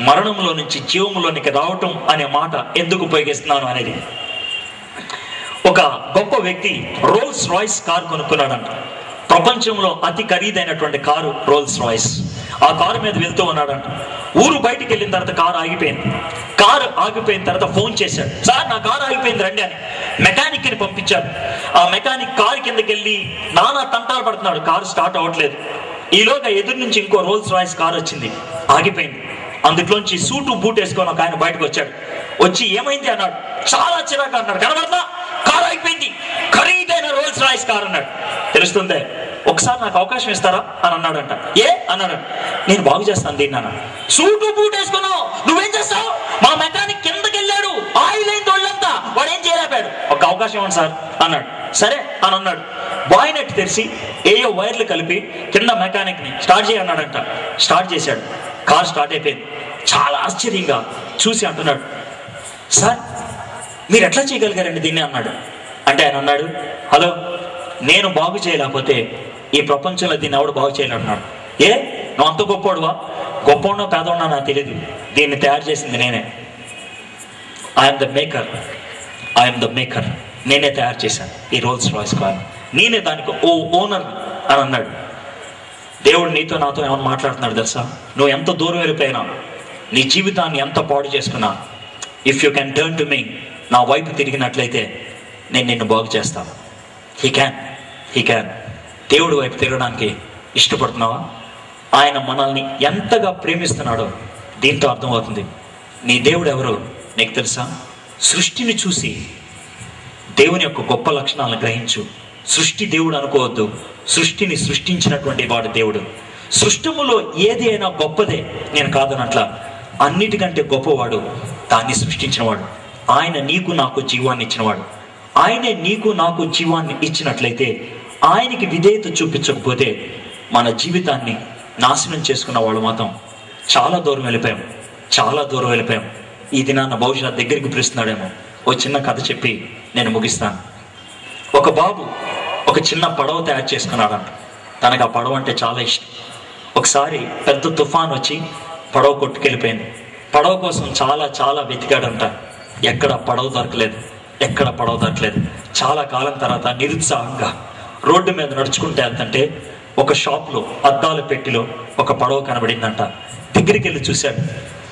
మరణంలో నుంచి జీవములోనికి రావటం అనే మాట ఎందుకు ఉపయోగిస్తున్నాను అనేది. ఒక గొప్ప వ్యక్తి రోల్స్ రాయ్స్ కారు కొనుక్కున్నాడంట. ప్రపంచంలో అతి ఖరీదైనటువంటి కారు రోల్స్ రాయ్స్. ఆ కారు మీద వెళ్తూ ఉన్నాడంట. ఊరు బయటికి వెళ్ళిన తర్వాత కారు ఆగిపోయింది. కారు ఆగిపోయిన తర్వాత ఫోన్ చేశాడు, సార్ నా కారు ఆగిపోయింది రండి అని. మెకానిక్ ని పంపించాడు. ఆ మెకానిక్ కారు కిందకి వెళ్ళి నానా తంటాలు పడుతున్నాడు, కారు స్టార్ట్ అవ్వట్లేదు. ఈలోగా ఎదురు నుంచి ఇంకో రోల్స్ రాయ్స్ కారు వచ్చింది, ఆగిపోయింది. అందులోంచి సూటు బూట్ వేసుకొని ఒక ఆయన బయటకు వచ్చాడు. వచ్చి ఏమైంది అన్నాడు. చాలా చిరాకు అన్నాడు. కనబడతా కారు అయిపోయింది, ఖరీదైన రోల్స్ రాయ్స్ కారు అన్నాడు. తెలుస్తుందే, ఒకసారి నాకు అవకాశం ఇస్తారా అని అన్నాడంట. ఏ అన్నాడు. నేను బాగు చేస్తాను దీన్ని అన్నాడు. సూటు బూట్ వేసుకున్నావు, నువ్వేం చేస్తావు? మా మెకానిక్ కిందకి వెళ్ళాడు, ఆయిల్ అయింది ఒళ్ళంతా, వాడు ఏం చేయలేపాడు, ఒక అవకాశం ఇవ్వండి సార్ అన్నాడు. సరే అని అన్నాడు. బాయినెట్ తెరిచి ఏయో వైర్లు కలిపి కింద మెకానిక్ ని స్టార్ట్ చేయన్నాడంట. స్టార్ట్ చేశాడు. కార్ స్టార్ట్ అయిపోయింది. చాలా ఆశ్చర్యంగా చూసి అంటున్నాడు, సార్ మీరు ఎట్లా చేయగలిగారండి దీన్ని అన్నాడు. అంటే ఆయన అన్నాడు, హలో, నేను బాగు చేయలేకపోతే ఈ ప్రపంచంలో దీన్ని ఎవడు బాగు చేయలేడు అన్నాడు. ఏ నువ్వు అంత గొప్పవాడువా? గొప్పవాడినో పేదవాడినో నాకు తెలియదు, దీన్ని తయారు చేసింది నేనే. I'm the maker, I'm the maker. నేనే తయారు చేశాను ఈ రోల్స్ రాయ్స్ కార్, నేనే దానికి ఓనర్ అని అన్నాడు. దేవుడు నీతో నాతో ఏమన్నా మాట్లాడుతున్నాడు తెలుసా? నువ్వు ఎంత దూరం వెళ్ళిపోయినా, నీ జీవితాన్ని ఎంత పాడు చేసుకున్నా, if you can turn to me, నా వైపు తిరిగినట్లయితే నేను నిన్ను బాగు చేస్తాను. He can. దేవుడి వైపు తిరగడానికి ఇష్టపడుతున్నావా? ఆయన మనల్ని ఎంతగా ప్రేమిస్తున్నాడో దీంతో అర్థమవుతుంది. నీ దేవుడు ఎవరో నీకు తెలుసా? సృష్టిని చూసి దేవుని యొక్క గొప్ప లక్షణాలను గ్రహించు. సృష్టి దేవుడు అనుకోవద్దు, సృష్టిని సృష్టించినటువంటి వాడు దేవుడు. సృష్టములో ఏది అయినా గొప్పదే, నేను కాదనట్లా. అన్నిటికంటే గొప్పవాడు దాన్ని సృష్టించినవాడు. ఆయన నీకు నాకు జీవాన్ని ఇచ్చినవాడు. ఆయనే నీకు నాకు జీవాన్ని ఇచ్చినట్లయితే, ఆయనకి విధేయత చూపించకపోతే మన జీవితాన్ని నాశనం చేసుకున్న వాళ్ళు మాత్రం చాలా దూరం వెళ్ళిపోయాం. ఈ దినాన్న బహుశా దగ్గరికి పిలుస్తున్నాడేమో. ఓ చిన్న కథ చెప్పి నేను ముగిస్తాను. ఒక బాబు ఒక చిన్న పడవ తయారు చేసుకున్నాడంట. తనకు ఆ పడవ అంటే చాలా ఇష్టం. ఒకసారి పెద్ద తుఫాన్ వచ్చి పడవ కొట్టుకెళ్ళిపోయింది. పడవ కోసం చాలా చాలా వెతికాడంట. ఎక్కడ పడవ దొరకలేదు. చాలా కాలం తర్వాత నిరుత్సాహంగా రోడ్డు మీద నడుచుకుంటే వెళ్తుంటే ఒక షాప్లో అద్దాల పెట్టిలో ఒక పడవ కనబడిందంట. దగ్గరికి వెళ్ళి చూశాడు.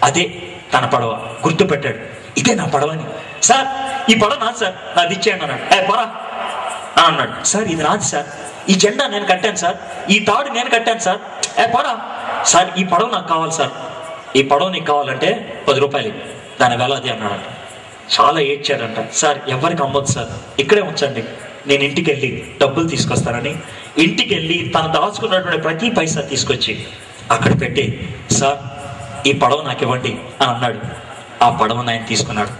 అదే తన పడవ. గుర్తుపెట్టాడు, ఇదే నా పడవని. సార్, ఈ పడవ నాది సార్, నాది ఇచ్చేయండి అన్నాడు. పరా అన్నాడు. సార్, ఇది నాది సార్, ఈ జెండా నేను కట్టాను సార్, ఈ తాడు నేను కట్టాను సార్. పరా సార్, ఈ పడవ నాకు కావాలి సార్. ఈ పడవ నీకు కావాలంటే 10 రూపాయలు దాని వేల అది అన్నాడంట. చాలా ఏడ్చాడంట. సార్, ఎవరికి అమ్మొద్దు సార్, ఇక్కడే ఉంచండి, నేను ఇంటికి వెళ్ళి డబ్బులు తీసుకొస్తానని ఇంటికి వెళ్ళి తను దాచుకున్నటువంటి ప్రతి పైసా తీసుకొచ్చి అక్కడ పెట్టి, సార్ ఈ పడవ నాకు ఇవ్వండి అని అన్నాడు. ఆ పడవను ఆయన తీసుకున్నాడు.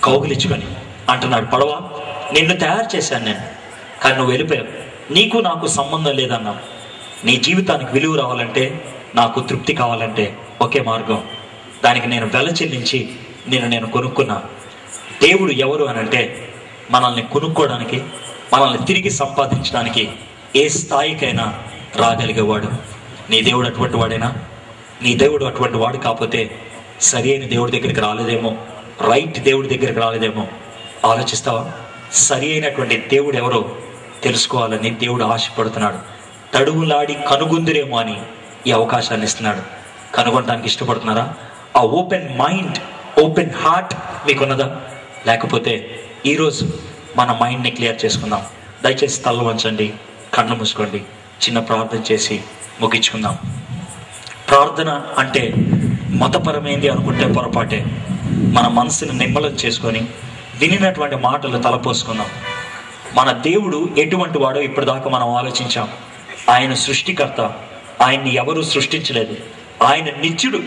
కౌగిలించుకొని అంటున్నాడు, పడవ నిన్ను తయారు చేశాను నేను, కానీ నువ్వు వెళ్ళిపోయావు, నీకు నాకు సంబంధం లేదన్నా. నీ జీవితానికి విలువ రావాలంటే, నాకు తృప్తి కావాలంటే ఒకే మార్గం, దానికి నేను వెల చెల్లించి నేను కొనుక్కున్నా. దేవుడు ఎవరు అని అంటే, మనల్ని కొనుక్కోవడానికి, మనల్ని తిరిగి సంపాదించడానికి ఏ స్థాయికైనా రాగలిగేవాడు. నీ దేవుడు అటువంటి వాడేనా? నీ దేవుడు అటువంటి వాడు కాకపోతే సరి అయిన దేవుడి దగ్గరికి రాలేదేమో, రైట్ దేవుడి దగ్గరికి రాలేదేమో. ఆలోచిస్తావా? సరి అయినటువంటి దేవుడు ఎవరో తెలుసుకోవాలని దేవుడు ఆశపడుతున్నాడు. తడువులాడి కనుగొందురేమో అని ఈ అవకాశాన్ని ఇస్తున్నాడు. కనుగొనడానికి ఇష్టపడుతున్నారా? ఆ ఓపెన్ మైండ్, ఓపెన్ హార్ట్ మీకున్నదా? లేకపోతే ఈరోజు మన మైండ్ని క్లియర్ చేసుకుందాం. దయచేసి తల వంచండి, కళ్ళు మూసుకోండి, చిన్న ప్రార్థన చేసి ముగించుకుందాం. ప్రార్థన అంటే మతపరమైంది అనుకుంటే పొరపాటే. మన మనసుని నిమ్మలం చేసుకొని వినినటువంటి మాటలు తలపోసుకుందాం. మన దేవుడు ఎటువంటి వాడో ఇప్పటిదాకా మనం ఆలోచించాం. ఆయన సృష్టికర్త, ఆయన్ని ఎవరూ సృష్టించలేదు. ఆయన నిత్యుడు,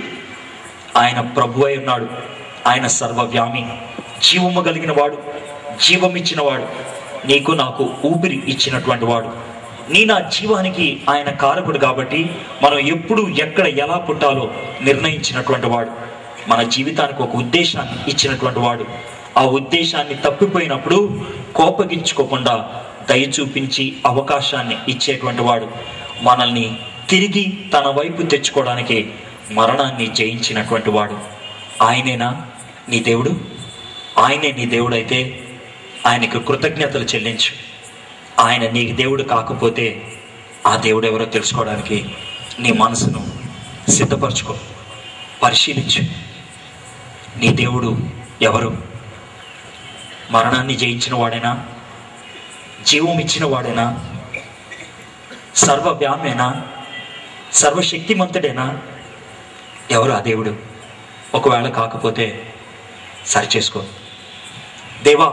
ఆయన ప్రభు అయి ఉన్నాడు. ఆయన సర్వవ్యామి, జీవము కలిగిన వాడు, జీవమిచ్చిన వాడు, నీకు నాకు ఊపిరి ఇచ్చినటువంటి వాడు. నా జీవానికి ఆయన కారకుడు కాబట్టి మనం ఎప్పుడు ఎక్కడ ఎలా పుట్టాలో నిర్ణయించినటువంటి వాడు. మన జీవితానికి ఒక ఉద్దేశాన్ని ఇచ్చినటువంటి వాడు. ఆ ఉద్దేశాన్ని తప్పిపోయినప్పుడు కోపగించుకోకుండా దయ చూపించి అవకాశాన్ని ఇచ్చేటువంటి వాడు. మనల్ని తిరిగి తన వైపు తెచ్చుకోవడానికి మరణాన్ని జయించినటువంటి వాడు. ఆయనేనా నీ దేవుడు? ఆయనే నీ దేవుడు అయితే ఆయనకు కృతజ్ఞతలు చెల్లించు. ఆయన నీ దేవుడు కాకపోతే ఆ దేవుడు ఎవరో తెలుసుకోవడానికి నీ మనసును సిద్ధపరచుకో, పరిశీలించు. నీ దేవుడు ఎవరు? మరణాన్ని జయించిన వాడేనా? జీవం ఇచ్చిన వాడేనా? సర్వవ్యామేనా? సర్వశక్తిమంతుడేనా? ఎవరు ఆ దేవుడు? ఒకవేళ కాకపోతే సరిచేసుకో. దేవా,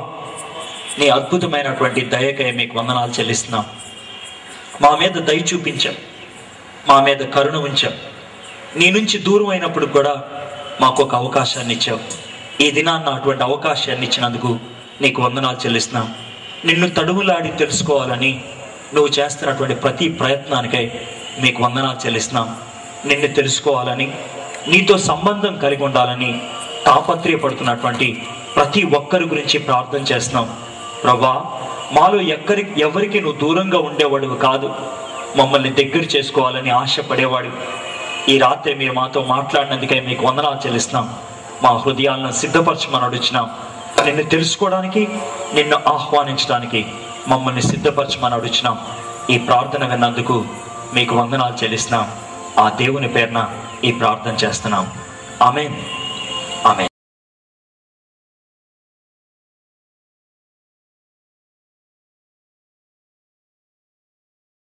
నీ అద్భుతమైనటువంటి దయకై మీకు వందనాలు చెల్లిస్తున్నాం. మా మీద దయ చూపించాం, మా మీద కరుణ ఉంచాం. నీ నుంచి దూరం అయినప్పుడు కూడా మాకు ఒక అవకాశాన్ని ఇచ్చావు. ఈ దినాన్న అటువంటి అవకాశాన్ని ఇచ్చినందుకు నీకు వందనాలు చెల్లిస్తున్నాం. నిన్ను తడుములాడి తెలుసుకోవాలని నువ్వు చేస్తున్నటువంటి ప్రతి ప్రయత్నానికై మీకు వందనాలు చెల్లిస్తున్నాం. నిన్ను తెలుసుకోవాలని, నీతో సంబంధం కలిగి ఉండాలని తాపత్రయపడుతున్నటువంటి ప్రతి ఒక్కరి గురించి ప్రార్థన చేస్తున్నాం. ప్రభా, మాలో ఎవరికి నువ్వు దూరంగా ఉండేవాడు కాదు, మమ్మల్ని దగ్గర చేసుకోవాలని ఆశపడేవాడు. ఈ రాత్రి మీరు మాతో మాట్లాడినందుకై మీకు వందనాలు చెల్లిస్తున్నాం. మా హృదయాలను సిద్ధపరచమని అడుగుతున్నాం. నిన్ను తెలుసుకోవడానికి, నిన్ను ఆహ్వానించడానికి మమ్మల్ని సిద్ధపరచమని అడుగుతున్నాం. ఈ ప్రార్థన విన్నందుకు మీకు వందనాలు చెల్లిస్తున్నాం. ఆ దేవుని పేరున ఈ ప్రార్థన చేస్తున్నాం. ఆమేన్.